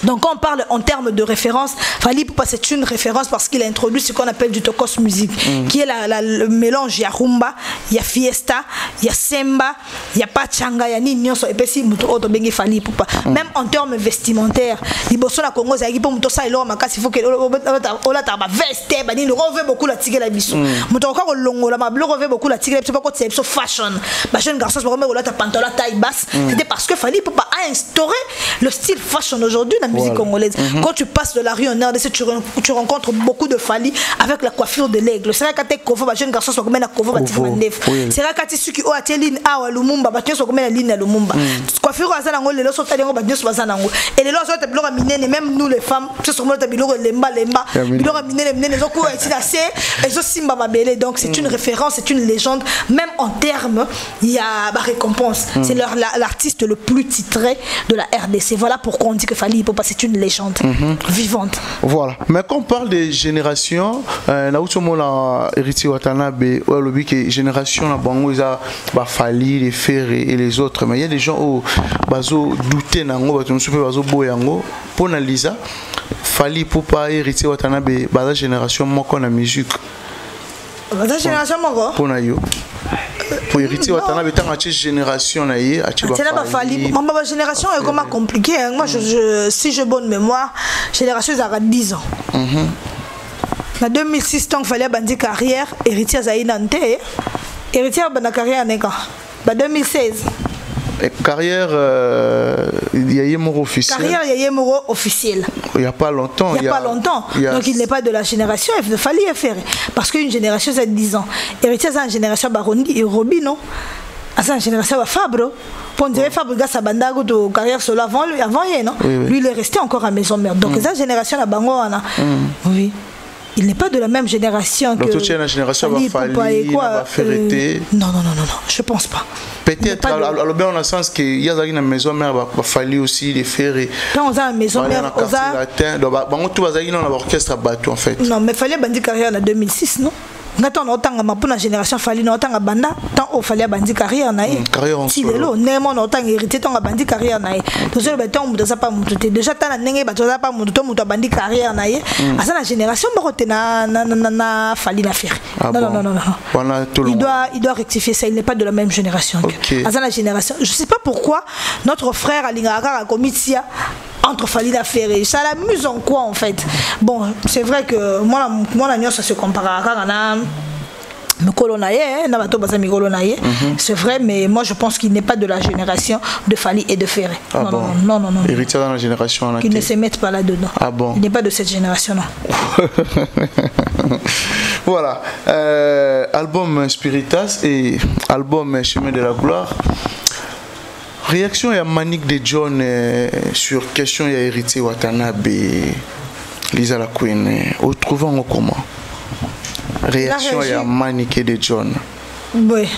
Donc quand on parle en termes de référence, Fally Ipupa c'est une référence parce qu'il a introduit ce qu'on appelle du Tokos music qui est le mélange, il y a rumba, il y a fiesta, il y a semba, il y a pachanga, il y a nyonso et puis si muto auto bengi Fally Ipupa. Même en termes vestimentaires, liboso na Congo ça muto ça elo makasi faut que ola ta ba veste ba ni le revêt beaucoup la tigela biso. Muto ko longola ma bleu revêt beaucoup la tigela c'est pas quoi c'est fashion. Ba jeune garçon pas ola ta pantalon taille basse, c'était parce que Fally Ipupa a instauré le style fashion aujourd'hui dans la musique congolaise. Quand tu passes de la rue en RDC, tu rencontres beaucoup de Fally avec la coiffure de l'aigle. C'est là quand tu es coiffé, les jeunes garçons sont comme un coiffeur. C'est là quand tu es ceux qui ont été ligne à Lumumba, les jeunes sont comme une ligne à Lumumba. Coiffure à Zanango, les autres sont allés à Zanango. Et les autres sont à miner, même nous les femmes, ce sont à Biloro Lemba, Biloro à miner, les autres sont assez, et autres Simba Mabele. Donc c'est une référence, c'est une légende. Même en termes, il y a ma récompense. C'est l'artiste le plus titré de la RDC. Voilà pourquoi on dit que Fally Ipupa c'est une légende vivante. Voilà. Mais quand on parle des générations, héritier Watanabe, la génération la bango ils a Fally, les Ferré et les autres. Mais il y a des gens où bazo douter nango, bazo super bazo boyango. Pour Lisa, Fally Ipupa héritier Watanabe, la génération moko na musique. La génération moko. Pour nayo. Pour héritier Watanabe tant que génération na yé a Fally. Ma génération est comment compliqué. Moi si j'ai bonne mémoire, génération ça a 10 ans. En 2006 tant qu'il fallait bandi carrière, héritier Zaïnante. Héritier bandi carrière n'est quand 2016. Carrière, il y a Yemoro officiel. Carrière, il y a Yemoro officiel. Il n'y a pas longtemps. Il n'y a pas longtemps. Donc il n'est pas de la génération, il fallait y faire. Parce qu'une génération, c'est 10 ans. Héritier, c'est une génération Barondi et Robi, non? C'est une génération Fabre. Pour dire Fabre, il a sa bande de carrière solo avant lui, non? Lui, il est resté encore à maison mère. Donc cette génération, la Bango, oui. Il n'est pas de la même génération que... Donc, tu es la génération qui va faire été... Non, je ne pense pas. Peut-être, alors bien, on a le sens qu'il y a une maison mère, il va falloir aussi les faire... Quand on a une maison mère, on a... Donc, tout va aller dans l'orchestre à Batou, en fait. Non, mais il fallait bandi carrière en 2006, non? Quand on a pour la génération fallait non tant banda tant au fallait bandi carrière naïe si le lot némo non tant hérité tant bandi carrière naïe donc le béton on doit pas monter déjà tant n'engé ba doit pas monter tout bandi carrière naïe à ça la génération morote na fallait la faire non il doit rectifier ça il n'est pas de la même génération à ça la génération je sais pas pourquoi notre frère Alingara a commis ça entre Fali Ferré, ça l'amuse en quoi en fait? Bon, c'est vrai que moi la ça se compare à c'est vrai, mais moi je pense qu'il n'est pas de la génération de Fali et de Ferré. Non. Héritier dans la génération. Qu'ils ne se mettent pas là-dedans. Ah bon? Il n'est pas de cette génération, non. Voilà. Album Spiritas et album Chemin de la Gloire. Réaction à Manique de John sur question et héritier Watanabe, Lisa la Queen, au trouvant comment? Réaction à Manique de John. Oui.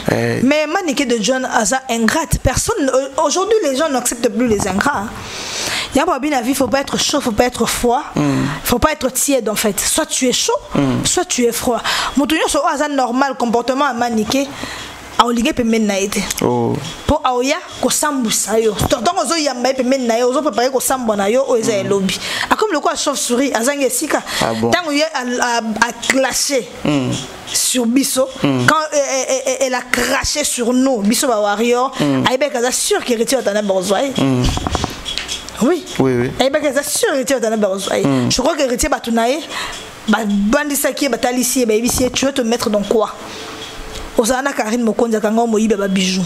Mais Manique de John a ça ingrate. Personne. Aujourd'hui, les gens n'acceptent plus les ingrats. Il y a pas bien la vie, il ne faut pas être chaud, il ne faut pas être froid, il ne faut pas être tiède en fait. Soit tu es chaud, soit tu es froid. Mon tournoi sur un normal comportement à Manique. Aolinge pe men na été pour aoya ko sambusa yo donc ozo yamba pe men na yo ozo préparer ko samba na yo o eza lobby comme le quoi chauve-souris azange sika tant il a clasher sur Bisso quand elle a craché sur nous Bisso ba warrior aibeka za sûr que retire tana borzoy oui aibeka za sûr retire tana borzoy je crois que retire batunaye ba bandisa ki batalisi ba ibisi tu veux te mettre dans quoi? Osana Karine Mokonza Kanga Moïbe ba bijou.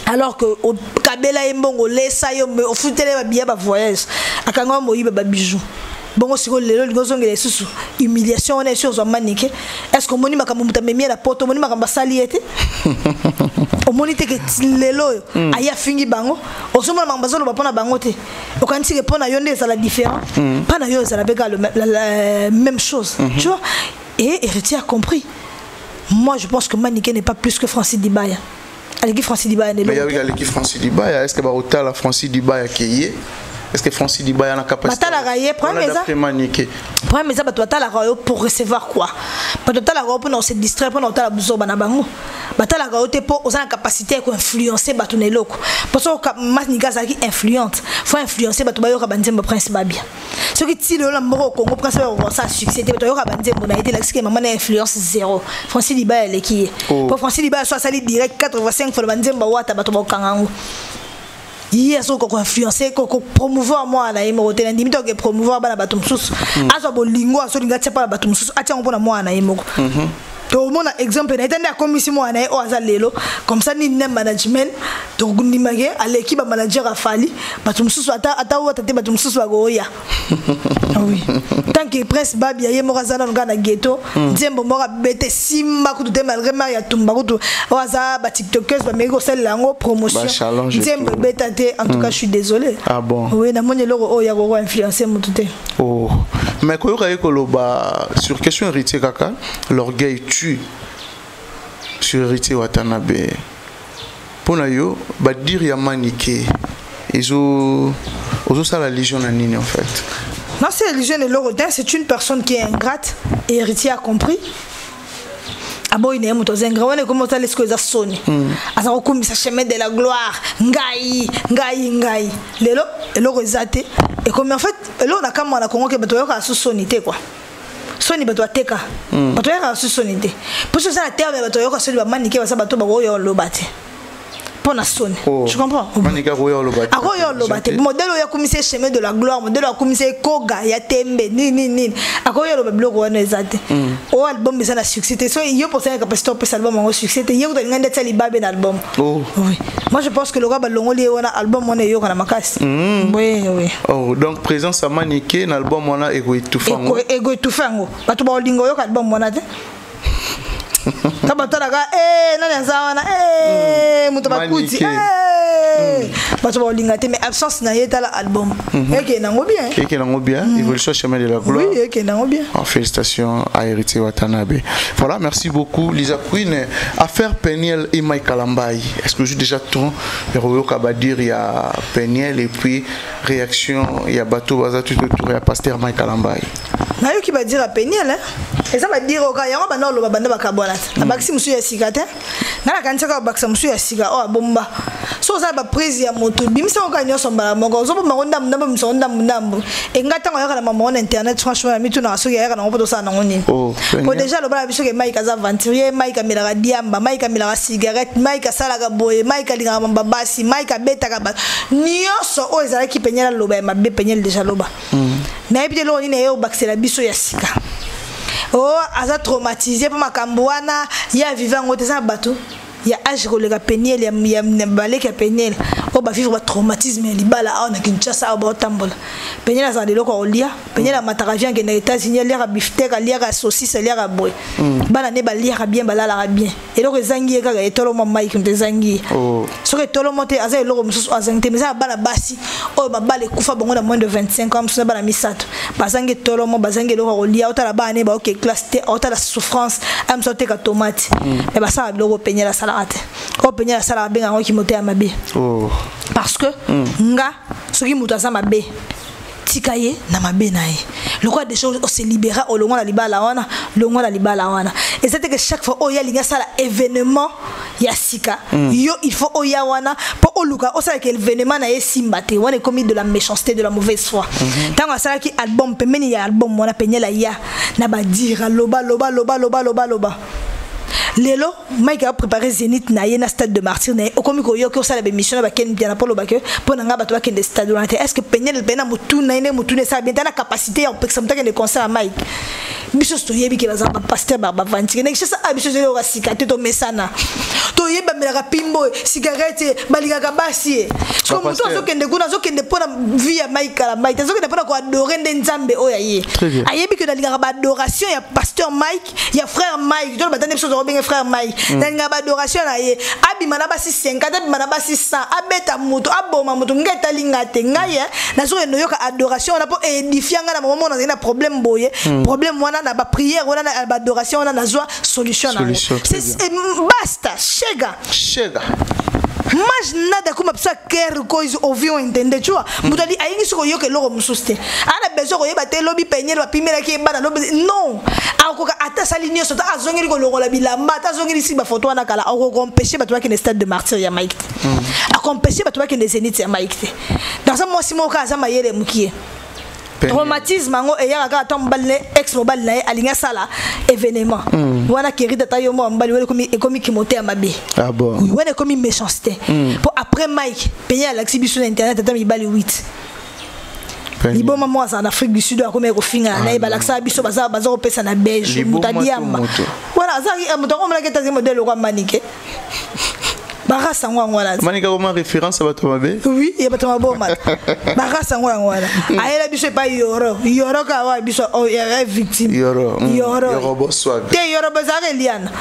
Alors que au Kabela Mbongo lesa yo au futele ba biya ba voyage akanga Moïbe ba bijou. Bongo siko lelo ngozongela susu humiliation on est sur Manique. Est-ce que moni makambo mutamemia la poto moni makamba saliete? O moni te ke lelo aya fingi bango osoma mambazolo ba pona bango te. Okanti ke pona yonde ça la différent. Pas na yo ça la beka la même chose. Tu vois? Et Héritier a compris. Moi, je pense que Manique n'est pas plus que Francis Dibaya. L'équipe Francis Dibaya n'est pas. Mais il y a l'équipe Francis Dibaya. Est-ce que la Francis Dibaya qui est? Est-ce que Francis Dibaya a la capacité? Problème ça pour recevoir quoi? Pour se distraire pour la bouzo banabango. Batala rayo pour aux capacité à influencer batunelo loko. Parce que Manique qui influente. Faut influencer batubayo kabanzembo prince babia. Ce qui tire le moro Congo prince babia ça succès. Batubayo kabanzembo na été là que maman influence zéro. Francis Dibaya est qui? Pour Francis Dibaya soit sali direct 85 fois banzembo wata batuba kangango. Hier so ko influencer ko promouvoir moi na yemo hôtel ndimito ke promouvoir bana batum sus aso bolingo aso linga tsepa batum sus atia ngona moi na yemo to mona exemple na etanda commission moi na o azalelo comme ça ni management donc ndimage à l'équipe manager a fali batum sus ata wata te batum sus bagoya oui tant que prince babia yemo razana ngana ghetto nzembo mora bete simba ku te malgré maria tumba ku oza ba tiktokers ba mego sel lango promotion nzembo beta en tout cas je suis désolé. Ah bon? Oui, na moni loro o ya go influencer mututé. Oh. Mais ko yoka koloba sur question héritier kaka, l'orgueil tue sur héritier Watanabe. Pona yo ba dire ya Manique. Ozo ça la légion na nini en fait. Non, c'est la légion de l'Orotin, c'est une personne qui est ingrate et héritier a compris. Abo ine muto zengra wane comme ça les choses sonné asa ko kumisa chemin de la gloire ngai lelo elo rezate et comme en fait elo na kama na Congo ke bato yoka su sonité quoi soni bato ateka bato yoka su sonité pour ça la terre bato yoka soli ba Manique ba sa bato ba yo lobate pour la sonne. Tu comprends? Manika royo lobate. Royo lobate. Modèle ya commissaire chemin de la gloire, modèle ya commissaire Koga ya Tembe ni. Royo lobate bloc wana ezate. O album ça na succès. So yo pour ça capacité pour album en succès. Yo ko ngande tali babe na album. Oui. Moi je pense que le gars balongoli wana album wana yo kana makasi. Oui. Oh, donc présence à Maniké na album wana ego etufango. Ego etufango. Bato ba olingo yo ka album wana te. Tabataraga nani nzawana muto bakuti bato ba olinga te mais absence na yeta la album eke nango bien évolution chemin de la gloire. Oui, eke nango bien. Félicitations à Héritier Watanabe. Voilà, merci beaucoup Lisa Queen. Affaire Peniel et Mike Kalambai. Est-ce que j'ai déjà ton Royo Kabadir, il y a Peniel et puis réaction il y a Bateau Baza tout autour il y a Pasteur Mike Kalambai. Na yo ki ba dire à Peniel et ça va dire au gars yango bana lo banda bakabona na baxi musu ya sikate na la kanisa ka baxa musu ya sika o bomba so ça ba prise ya moto bimisa ko kanyo sombala moko zo ba ngonda mnamba msonda mnambo e ngata ngo yakala mama on internet franchement mitu na so ya kana ngo to sa na ngoni ko déjà lo bala biso ke Mike aza aventurier Mike amela diamba Mike amela cigarette Mike sala ka boye Mike linga mamba basi Mike beta ka ba nyoso o ezala ki penyela lo ba mabe penyela déjà lo ba na ebite lo ni na yo baxela biso ya sika. Oh, aza traumatisé pour makambo wana ya vivant ngote za bato ya age kolega Peniel ya balek ya Peniel o ba vivre traumatisme libala a na Kinshasa ba tambola Peniel aza de loko olia Peniel a mataravian ke na États-Unis lia ka beefsteak lia ka saucisse lia ka boy bana ne ba lia ka bien balala ka bien et loko zangi ka etolo mo Mike mtezangi so que tolo monte aza loko mususu azangte mais bana basi o ba bale kufa bongo na moins de 25 ans so bana misato bazangi tolo mo bazangi loko olia otala bana ba OK classe T otala souffrance am sote ka tomate et ba ça loko Peniel sala ko Peniel sala benga ngo ki mote ya mabe parce que nga soki muto asa mabe tikaye na mabe nae le quoi des choses on se libéra au longo la libala wana et c'était que chaque fois oya linga sala événement ya sika yo il faut oya wana pour oluka o sala que événement na simba te wana commis de la méchanceté de la mauvaise foi tant sala ki album pemeni ya album wana Peniel ya na ba dire loba Lelo Mike a préparé Zénith na yena stade de martyr na okomi ko yo ko sala be mission ba ken bien pour le bac pour nga bato ba ken de stade wana est-ce que Peniel bena mutu na ine mutu ne sa bien na capacité ya exemple que de concert à Mike biso to yebi ke baza ba pasteur ba vanti ne ça biso zelo ka sikate to mesana to yeba mela pimbo cigarette balika ka basi so mutu zo ken de kuna zo ken de pour vie ya Mike la Mike zo ken de pour ko adorer nzambe oya ye ayebi que na linga ba adoration ya pasteur Mike ya frère Mike to batane biso zo bien frère Mike na ba adoration na ye abima na basi 50 abima na basi 100 abeta mutu aboma mutu ngeta lingate ngaye na zo eno yoka adoration na po édifier nga na moment na problème boye problème wana na ba prière wana na ba adoration wana na zo solution na c'est basta chega mas nada como precisa quer coisa ouvir entender tu mutu ali aí isso yo que logo mususte ana besoin ko yeba te lobi Peniel ba pimela ki bana lobi non akoka ata salinio sota azongeli ko logo la bilamba ata azongeli si ba photo wana kala ako empêcher ba toi qui ne stade de martyr ya Mike a empêcher ba toi qui ne Zénith ya Mike dans ça moi si mo ka za mayele mukie traumatisme ngo eya ka ta mbale ex mobile na alinga sala événement wana kerida ta yo mo mbali wele komi kimote ya mabe bon wele komi méchanceté pour après Mike Peniel Alexis biso na internet ta mi bali 8 Libo maman en Afrique du Sud a comme refinga na balaksa biso baza ko pesa na belge mutadiamba voilà ça mutongo mla keta modèle roi Maniké Bara sangwa ngwana. Manika comment référence à Batomabe? Oui, il y a Batomabe. Bara sangwa ngwana. Ayela biso pa yoro. Yoro ka wa biso est victime. Yoro boswa. Te yoro bazare liana.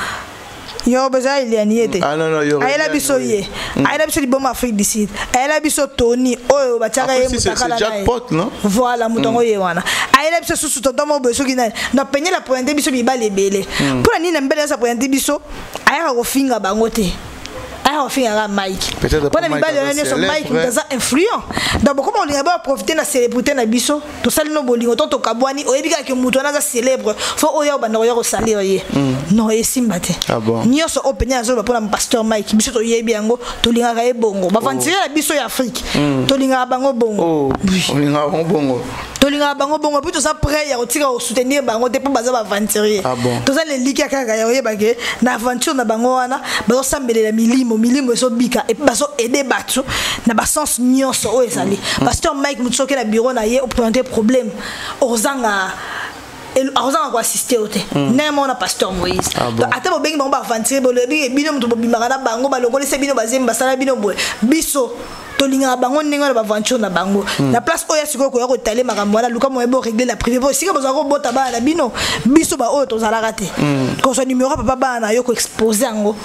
Yoro bazare liana yete. Ah non yoro. Ayela biso ye. Ayela biso liboma Afrique du Sud. Ayela biso Tony oyo bachaka ye mutakala na. C'est jackpot non? Voilà mutongo ye wana. Ayela biso susu totomo beso kina. Na penye la pointe biso bibale belé. Pour la nina mbele sa pointe biso. Ayela ko finga bangote. On fait un Mike. Peut-être pas Mike mais influent. Donc comment on va profiter de la célébrité na biso to sali no bolingo to kabwani oyebika ke mutu na za célèbre fo oya banda oya ko salir ye non esimbate nyoso openya zo ba pasteur Mike biso to yebi yango to linga ka ebongo ba vantire na biso ya Afrique to linga bango bongo on linga bongo tolinga bango bongo puis tout ça prêt ya otika au soutenir bango te pour baza aventurier tout ça les liki kaka ya oyebake na aventure na bango wana bazo sambelela milimo so bika et bazo aider batu na ba sens nyonso o ezali pasteur Mike Mutsoke na bureau na ye au présenter problème ozanga quoi assister au thé même on a pasteur Moïse ata bo bengi bango ba aventurer bo lebi bino mutu bo bimaka na bango ba lokole se bino bazemba sala bino boy biso tolinga bango ninga ba aventure na bango la place oya siko ko ya ko taler makambo na luka moyebo régler la privé bo sika boza ko bota ba na bino biso ba oyo tozala raté ko so numéro papa ba na yo ko exposer ngo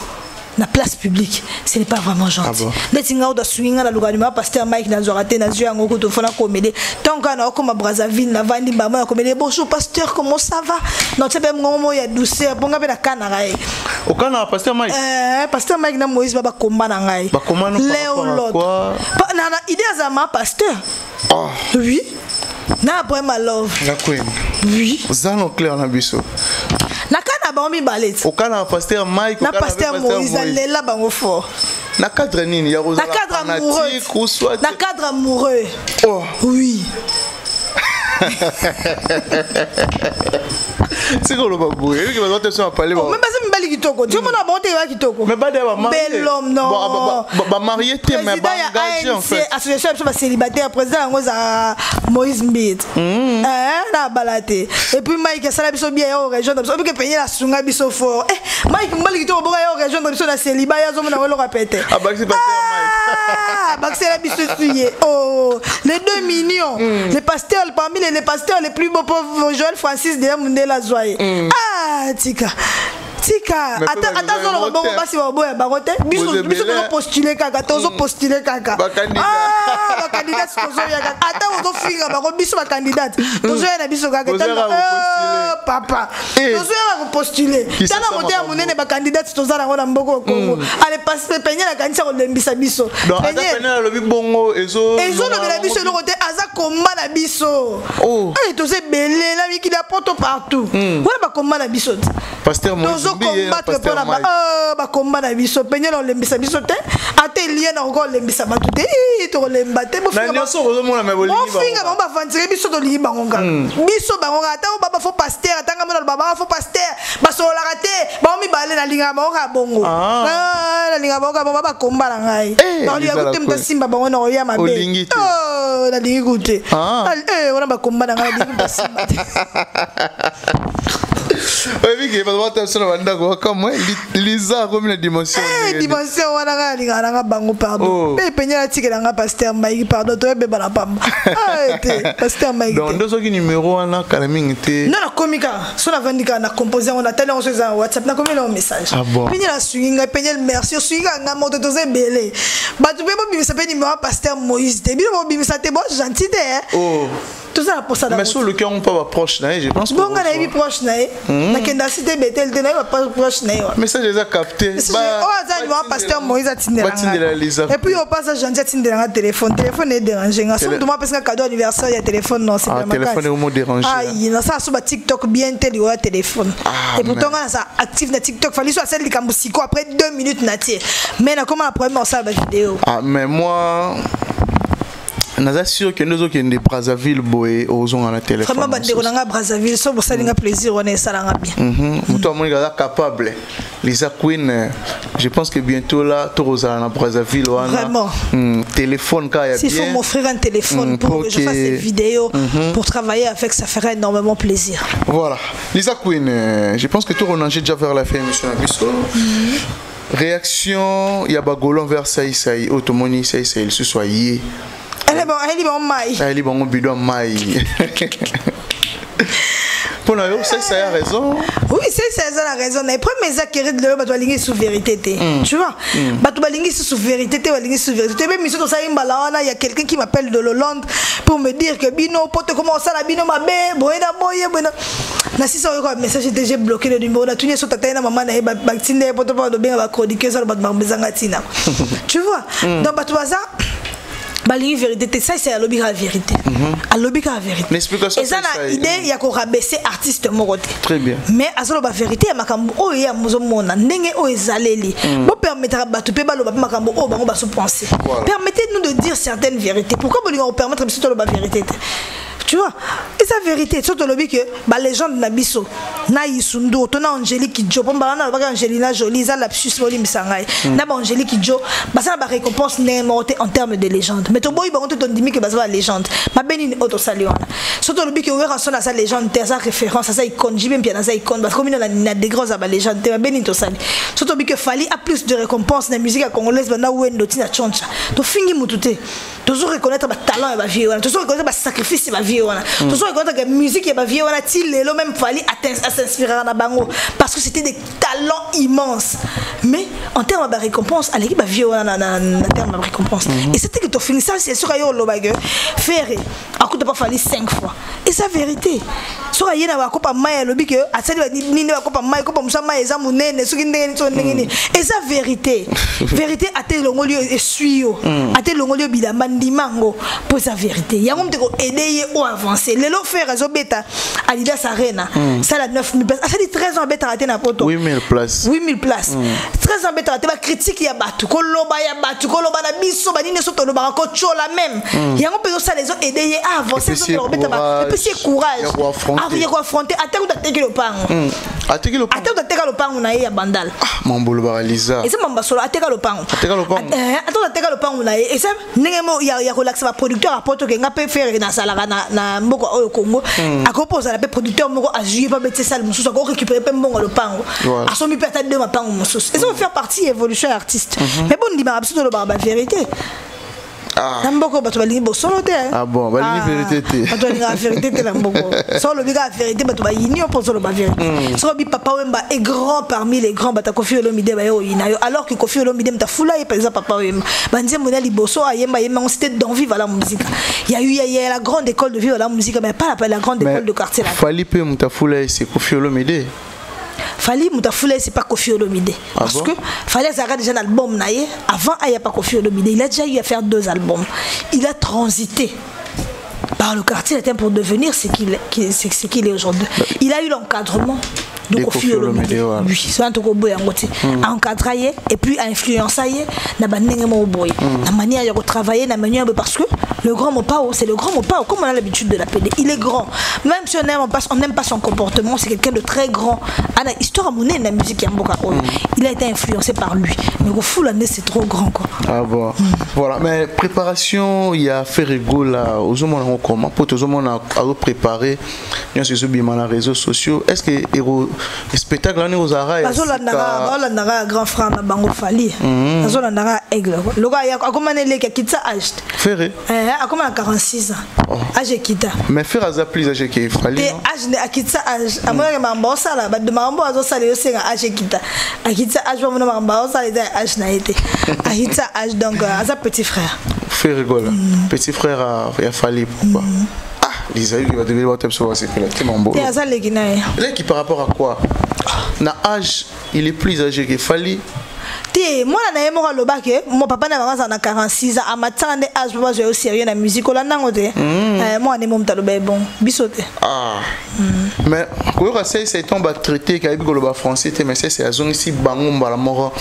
na place publique, ce n'est pas vraiment gentil. Les tingao da swinga la lugarima pasteur Mike na zorate na zio ngo ko fona comédie. Tant qu'on a comme Brazzaville na vandi mama comédie. Bonjour pasteur, comment ça va? Non, c'est pas ngomo ya douceur, ponga be na kanara e. Au kana pasteur Mike. Pasteur Mike na Moïse baba komba na ngai. Ba komba no quoi? Na idée azama pasteur. Oui. Na pour ma love. La queen. Oui. Zano clair na biso. Na kana ba mi balet. Au kana pasteur Mike, na pasteur Moïse lela bango fort. Na cadre nini ya rosa. Na cadre amoureux. Na cadre amoureux. Oh. Oui. C'est quoi le babou? Il va te faire parler. Mais pas ça me bali kitoko. Tu m'as monté va kitoko. Mais pas de marié. Bel homme non. Ba marié t'es mais ba engagé en fait. Association absolument célibataire président ngoza Moïse Mbid. Na balate. Et puis Mike sala biso bien au région de biso. Puis que payer la sunga biso fort. Mike mbali kitoko boka au région de biso na célibat ya zo na le répéter. Ah bah c'est pas Mike. Bah c'est la biso suyer. Oh, les deux mignons. Les pasteurs parmi les pasteurs les plus beaux pauvres Joël Francis de Mundela Zoye. Ah, tika. Attends, on va passer au bois à Barote. Biso postuler kaka, tozo postuler kaka. Ah, candidat tozo yaka. Attends, on finir Barote biso ba candidat. Tozo yana biso kaka. Papa. Tozo yana postuler. Tana monter à monene ba candidat tozo na ngona mboko Congo. Allez passer peigner la candidat ko lembisa biso. Peigner le lobi bongo ezo. Ezo no la biso no côté aza combat na biso. Oh. Eh tozo belé la qui la porte partout. Voilà ba combat na biso. Pasteur Moïse combattre pour la ba combat na biso peigner on lembisa biso te atelier na encore lembisa ba tout to lembate bo finga na so ko mona me bolingi ba finga ba vantire biso to lingi bangonga biso bangonga ata baba fo pasteur atanga mona baba fo pasteur ba so la raté ba mi balé na linga bangonga bongo na linga bangonga baba combat na ngai na li akuté mta simba bango na oya mabe na lingi kuté wana ba combat na ngai lingi mta simba oui, qui va voir ça va ndago comme Lisa comme la dimension. Dimension wana nga linga bango pardon. Pe penya tikela nga pasteur Mike pardon to be bala pam. Pasteur Mike. Donc deux autres numéro wana kalamingi te. Non la komika, so na vandika na composer on a télé on se za WhatsApp na komela un message. Penya la swinga penya merci swinga nga moto to ze belé. Ba tu be bo bimisa pe numéro pasteur Moïse te. Bino bo bimisa te bon gentil te. Oh. Tout ça pour ça. Mais sur le cœur on pas proche na, je pense. Bon nga na bi proche na. Na kenda cité betel te na pas proche na. Mais ça déjà capté. Ba ça doit pasteur Moïse atindela. Et puis on passe gentil atindela téléphone est dérangé. Nga so moi parce que cadeau anniversaire il y a téléphone non c'est pas ma téléphone est au mot dérangé. Ah il na ça sur TikTok bien tel il y a téléphone. Et pourtant on ça actif na TikTok fallait soit celle de Kambusiko après 2 minutes na tie. Mais na comment après on ça la vidéo. Ah mais moi naza sûr que nous autres qui sont Brazzaville boy osons à la téléphone. Vraiment bandeko nanga Brazzaville so pour ça linga plaisir on est ça langa bien. Muto mo linga capable. Lisa Queen je pense que bientôt là tout rosa na Brazzaville wana. Vraiment. Téléphone quand il y a bien. S'il faut m'offrir un téléphone pour que je fasse des vidéos pour travailler avec ça ferait énormément plaisir. Voilà. Lisa Queen je pense que tout on a déjà vers la fin émission Abisso. Réaction il y a bagolon vers Saïsaï automoni Saïsaï il se soyez. Elle est bon maï. Elle est bon bidon maï. Pour nous, ça a raison. Oui, ça a raison. Les premiers acquérir de l'eau, tu vas ligner sous vérité. Tu vois? Tu vas ligner sous vérité, tu vas ligner sous vérité. Même si il y a quelqu'un qui m'appelle de l'Hollande pour me dire que Bino, pour te commencer à la Bino, ma belle, boyna, boyna. Na si ça un message j'ai bloqué le numéro na tunia sota tena maman na baktinda pour te pas de bien ba chroniquer ça ba mbezanga tina. Tu vois? Donc ba toi ça la vérité, ça c'est à l'objet la vérité. À l'objet la vérité. L'explication. Et ça la idée il y a qu'on rabaisser artiste moroté. Très bien. Mais à ça la vérité makambo o ya mozomona ndenge o ezaleli. Bo permettra batu pe baloba makambo o bango ba se penser. Permettez-nous de dire certaines vérités. Pourquoi on permettre de la vérité? Tu vois, et c'est la vérité. Surtout le que la légende na biso, na Isundu, ton Angélique Kidjo, bon bah na Angelina Jolie, ça lapsus Moli Misangai, na Angélique Kidjo, bah ça la récompense n'est en termes de légende. Mais ton boy bah on te donne dimi que bah ça la légende. Ma béni auto salion. Surtout le que ouvert en son à sa légende, sa référence à sa icône, j'ai même bien à sa icône, parce que comme il a des grosses à la légende, ma béni to sali. Surtout le que Fali a plus de récompenses dans la musique congolaise, bah na ouendo tina choncha. To fingi mutute. Toujours reconnaître le talent et la vie, toujours reconnaître le sacrifice et la vie, toujours reconnaître la musique et la vie, il même fallu s'inspirer à bango parce que c'était des talents immenses. Mais en termes de récompense, à l'équipe la vie, en termes de récompense. Et c'était que tu finis ça, c'est sûr qu'il y a le bagage. Faire, à coup de pas fallu 5 fois. Et c'est la vérité. Sur la yéna, à coup de maille, le bique, à cette ni à coup de maille, comme ça, maille, ça mouné, et c'est la vérité. Vérité, à tel longolio et suyo, à tel longolio bidaman. Mango pour sa vérité. Il y a un peu aider ou avancer. Les lots faire réseau bêta Adidas Arena. Ça la 9000 places. Ça dit 13 ans bêta raté na poto. 8000 places. 8000 places. 13 ans bêta raté ba critique ya batu. Koloba ya batu. Koloba na biso ba nini soto loba ko chola même. Il y a un peu ça les autres aider à avancer sur bêta ba. Et puis c'est courage. Il y a quoi affronter. Attends de teke le pango. Attends de teke le pango na ya bandal. Mambolo baraliza. Et ça mamba solo attends le pango. Attends le pango. Attends de teke le pango na et ça n'engemo il y a relaxé ma producteur à poto que nga peut faire dans ça na mboko au Congo à compose à la producteur moko a jouer pas mettre ça mususu a récupérer pe mbongo le pango a somi peut-être de ma pango mususu et ça va faire partie évolution artiste mais bon dit ma absolument la vérité. Ah bon, vérité. La vérité la mboko. Sans le la vérité ba to ba yini pour solo ba vérité. So bi papa Wemba est grand parmi les grands bata Koffi Olomide ba yo inayo alors que Koffi Olomide mta fula et par exemple papa Wemba. Banzi mona liboso ayemba yemba on c'était dans vivre la musique. Il y a la grande école de vivre la musique mais pas la grande école de quartier là. Fali pe mta fula c'est Koffi Olomide. Fali Moutafoulé c'est pas Koffi Olomide parce que Fali a déjà un album naïe avant il n'y a pas Koffi Olomide, il a déjà eu à faire 2 albums, il a transité par le quartier latin pour devenir ce qu'il est aujourd'hui. Il a eu l'encadrement de Koffi Olomide, oui, c'est un truc au bout à encadrer et puis à influencer na banengemo boy la manière de travailler la manière parce que le grand Mopao c'est le grand Mopao comme on a l'habitude de l'appeler, il est grand même si on n'aime pas son comportement, c'est quelqu'un de très grand à la histoire à monnaie la musique il a été influencé par lui mais au fou l'année c'est trop grand quoi. Ah bon voilà mais préparation il y a fait rigolo là aux hommes on comment pour tous hommes on a préparé bien sûr sur les réseaux sociaux est-ce que le spectacle là aux arrêts la grand frère na bango Fali la ndara aigle le gars ya comment les kitsa âge ferré a comment 46 ans âge kita mais faire à plus âge que Fali âge ne akitsa âge a moi mambo sala ba de mambo azo sala yo senga âge kita akitsa âge mo mambo sala âge na été akitsa âge donc à sa petit frère fait rigolo petit frère a Fali pourquoi les amis qui va devenir votre sur c'est mon beau. Et ça les Guinéens. Là qui par rapport à quoi? Na âge, il est plus âgé que Fali. Moi na yemo ka loba ke mon papa na maman na 46 ans à matin de âge moi j'ai au sérieux na musique la nangote. Moi ne mom taloba bon bisote. Ah. Mais quoi c'est tombe à traiter ka bi ko loba français mais c'est à zone ici bango mbala moro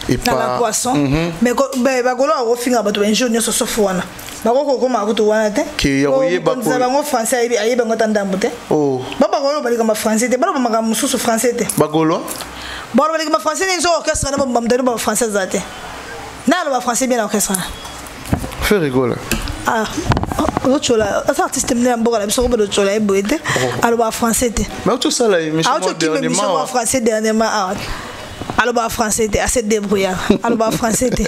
et pas na poisson. Mais ba golo a refinga ba to un jeune so sofona. Bakoko koma ko to wana te ki yoye ba ko bango français ayi bango tandambo te oh baba golo ba ka français te baba maka mususu français te bagolo bon ba ka français ni zo orchestre na ba mdani ba français zate na ba français bien orchestre fait rigolo ah ochola artiste mne mboka la biso ko do chola e boete alors ba français te mais tout ça là émission dernièrement français dernièrement alors ba français te assez débrouillard alors ba français te.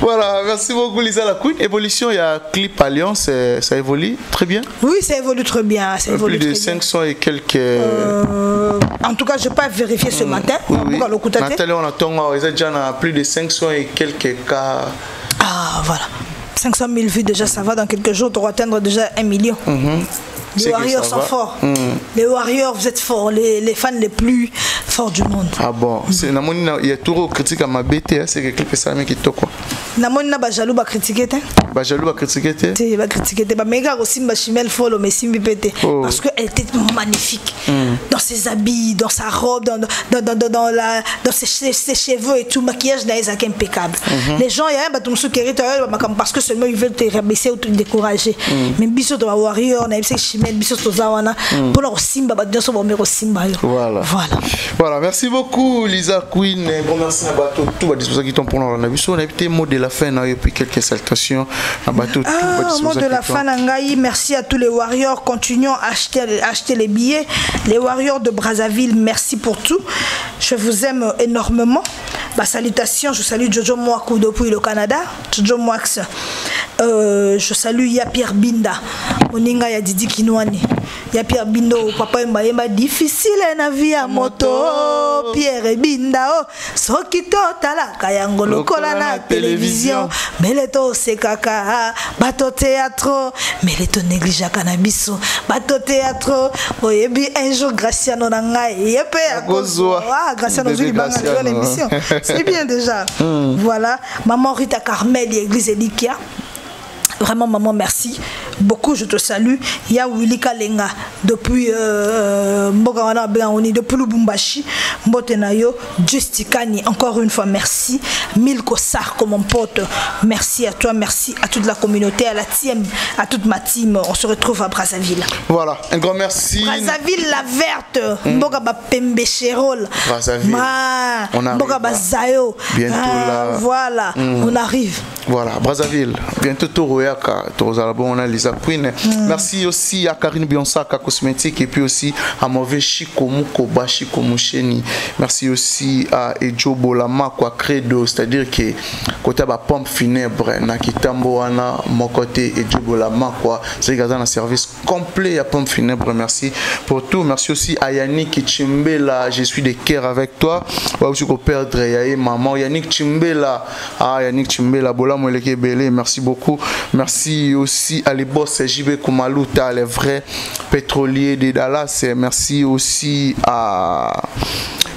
Voilà, merci beaucoup Lisa Lacoune. Évolution, il y a Clip Alliance, ça évolue très bien. Oui, ça évolue très bien. Ça évolue plus de 500 et quelques. En tout cas, je n'ai pas vérifié ce matin. Oui. Nathalie, on attend, il y a déjà plus de 500 et quelques cas. Ah, voilà. 500 000 vues déjà, ça va. Dans quelques jours, tu vas atteindre déjà 1 million. Les Warriors sont forts. Les Warriors, vous êtes forts. Les fans les plus forts du monde. Ah bon, il y a toujours critique à ma BT, c'est que clip ça qui toque quoi. Namoni na bajalou ba critiquer té. Bajalou ba critiquer té. Té ba critiquer té. Ba mega aussi ba chimel follow mais simbi pété parce que elle était magnifique dans ses habits, dans sa robe, dans ses cheveux et tout, maquillage na est impeccable. Les gens y a ba tumsu kerita parce que seulement ils veulent te rabaisser ou te décourager. Mais biso to warrior na c'est chimel biso to zawana pour leur simba ba bien so ba mero simba. Voilà, merci beaucoup Lisa Queen. Bon merci à bateau tout ba disposer qui ton pour on a vu on a été mot de la fin et puis quelques salutations à bateau tout mot de la fin Nangaï. Merci à tous les warriors, continuons à acheter les billets. Les warriors de Brazzaville, merci pour tout, je vous aime énormément. Salutations, je salue Jojo Mwaku depuis le Canada, Jojo Mwax. Je salue Yapierre Binda, Moninga ya Didi Kinouani. Yapierre Bindo, papa Mbaye difficile na vie à moto. Pierre Binda, oh, Sokito Tala, Kayangolo Kolana, télévision. Meleto Sekaka, bateau théâtre. Meleto négligea cannabis, bateau théâtre. Oyebi un jour Graciano Nangaï. Yepe à Gozo. Ah, Graciano Zuli Banga, l'émission. C'est bien déjà. Voilà. Maman Rita Carmel, l'église Elikia. Vraiment, maman, merci beaucoup, je te salue. Il y a Willy Kalenga depuis Mbogawana Béaoni, depuis Lubumbashi, Mbotenayo, Justikani, encore une fois, merci. Milko Sarko, mon pote, merci à toi, merci à toute la communauté, à la team, à toute ma team. On se retrouve à Brazzaville. Voilà, un grand merci. Brazzaville, la verte, Mbogaba Pembe Chérol, Brazzaville, on arrive. Mbogaba Zayo, bientôt là. Voilà, on arrive. Voilà, Brazzaville, bientôt Toroyaka, on a Lisa Queen. Merci aussi à Karine Bionsaka Cosmétique et puis aussi à Mauvais Chikomu Koba Chikomu Cheni. Merci aussi à Ejo Bolama quoi Credo, c'est-à-dire que côté ba pompe funèbre na kitambo wana mon côté Ejo Bolama quoi, c'est gazan un service complet à pompe funèbre. Merci pour tout. Merci aussi à Yannick Chimbela, je suis de cœur avec toi. Va aussi ko perdre yaé maman Yannick Chimbela. Ah Yannick Chimbela bola mo leke belé, merci beaucoup. Merci aussi à les boss JB Kumaluta, les vrais pétroliers de Dallas. Merci aussi à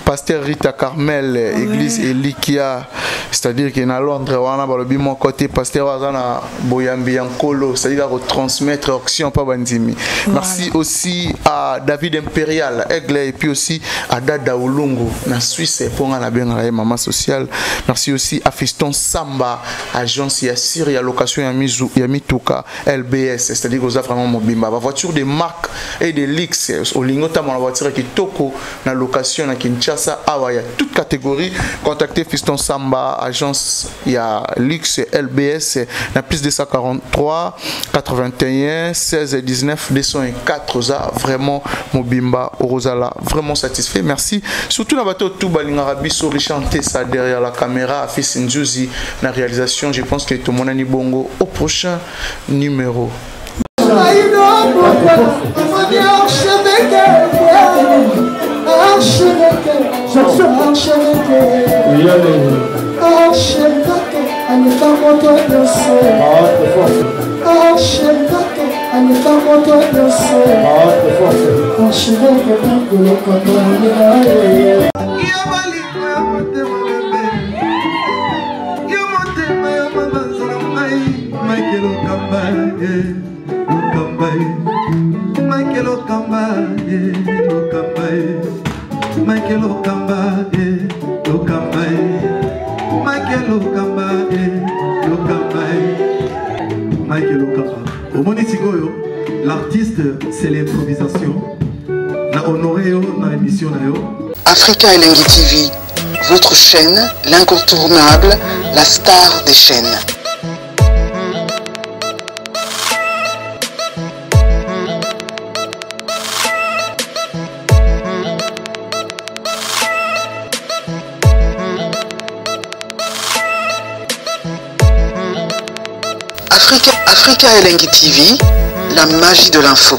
Pasteur Rita Carmel, église Elikia, c'est-à-dire qu'il est à Londres, on a mon côté Pasteur Wazana Boyambi Ankolo, c'est-à-dire à retransmettre Auction pas Bandimi. Merci aussi à David Impérial, Aigle, et puis aussi à Dada Ulungu, na Suisse, pour la bien maman sociale. Merci aussi à Fiston Samba, agence Yassir, ya location Yamituka, LBS, c'est-à-dire que vous avez vraiment mon bimba. La voiture de marque et de luxe, au lingota, la voiture qui toko, na location, na Kinshasa. Il y a toute catégorie. Contactez Fiston Samba, agence il y a Luxe LBS, la plus de 143 81 16 19 204. Vraiment Mobimba Orozala, vraiment satisfait. Merci. Surtout la bateau tout Balingarabi sur chanter ça derrière la caméra. Fils Njuzi, la réalisation. Je pense que tout le monde est bongo au prochain numéro. L'artiste, c'est l'improvisation. Na honoré dans l'émission. Africa Elengi TV, votre chaîne, l'incontournable, la star des chaînes. Africa Elengi TV, la magie de l'info.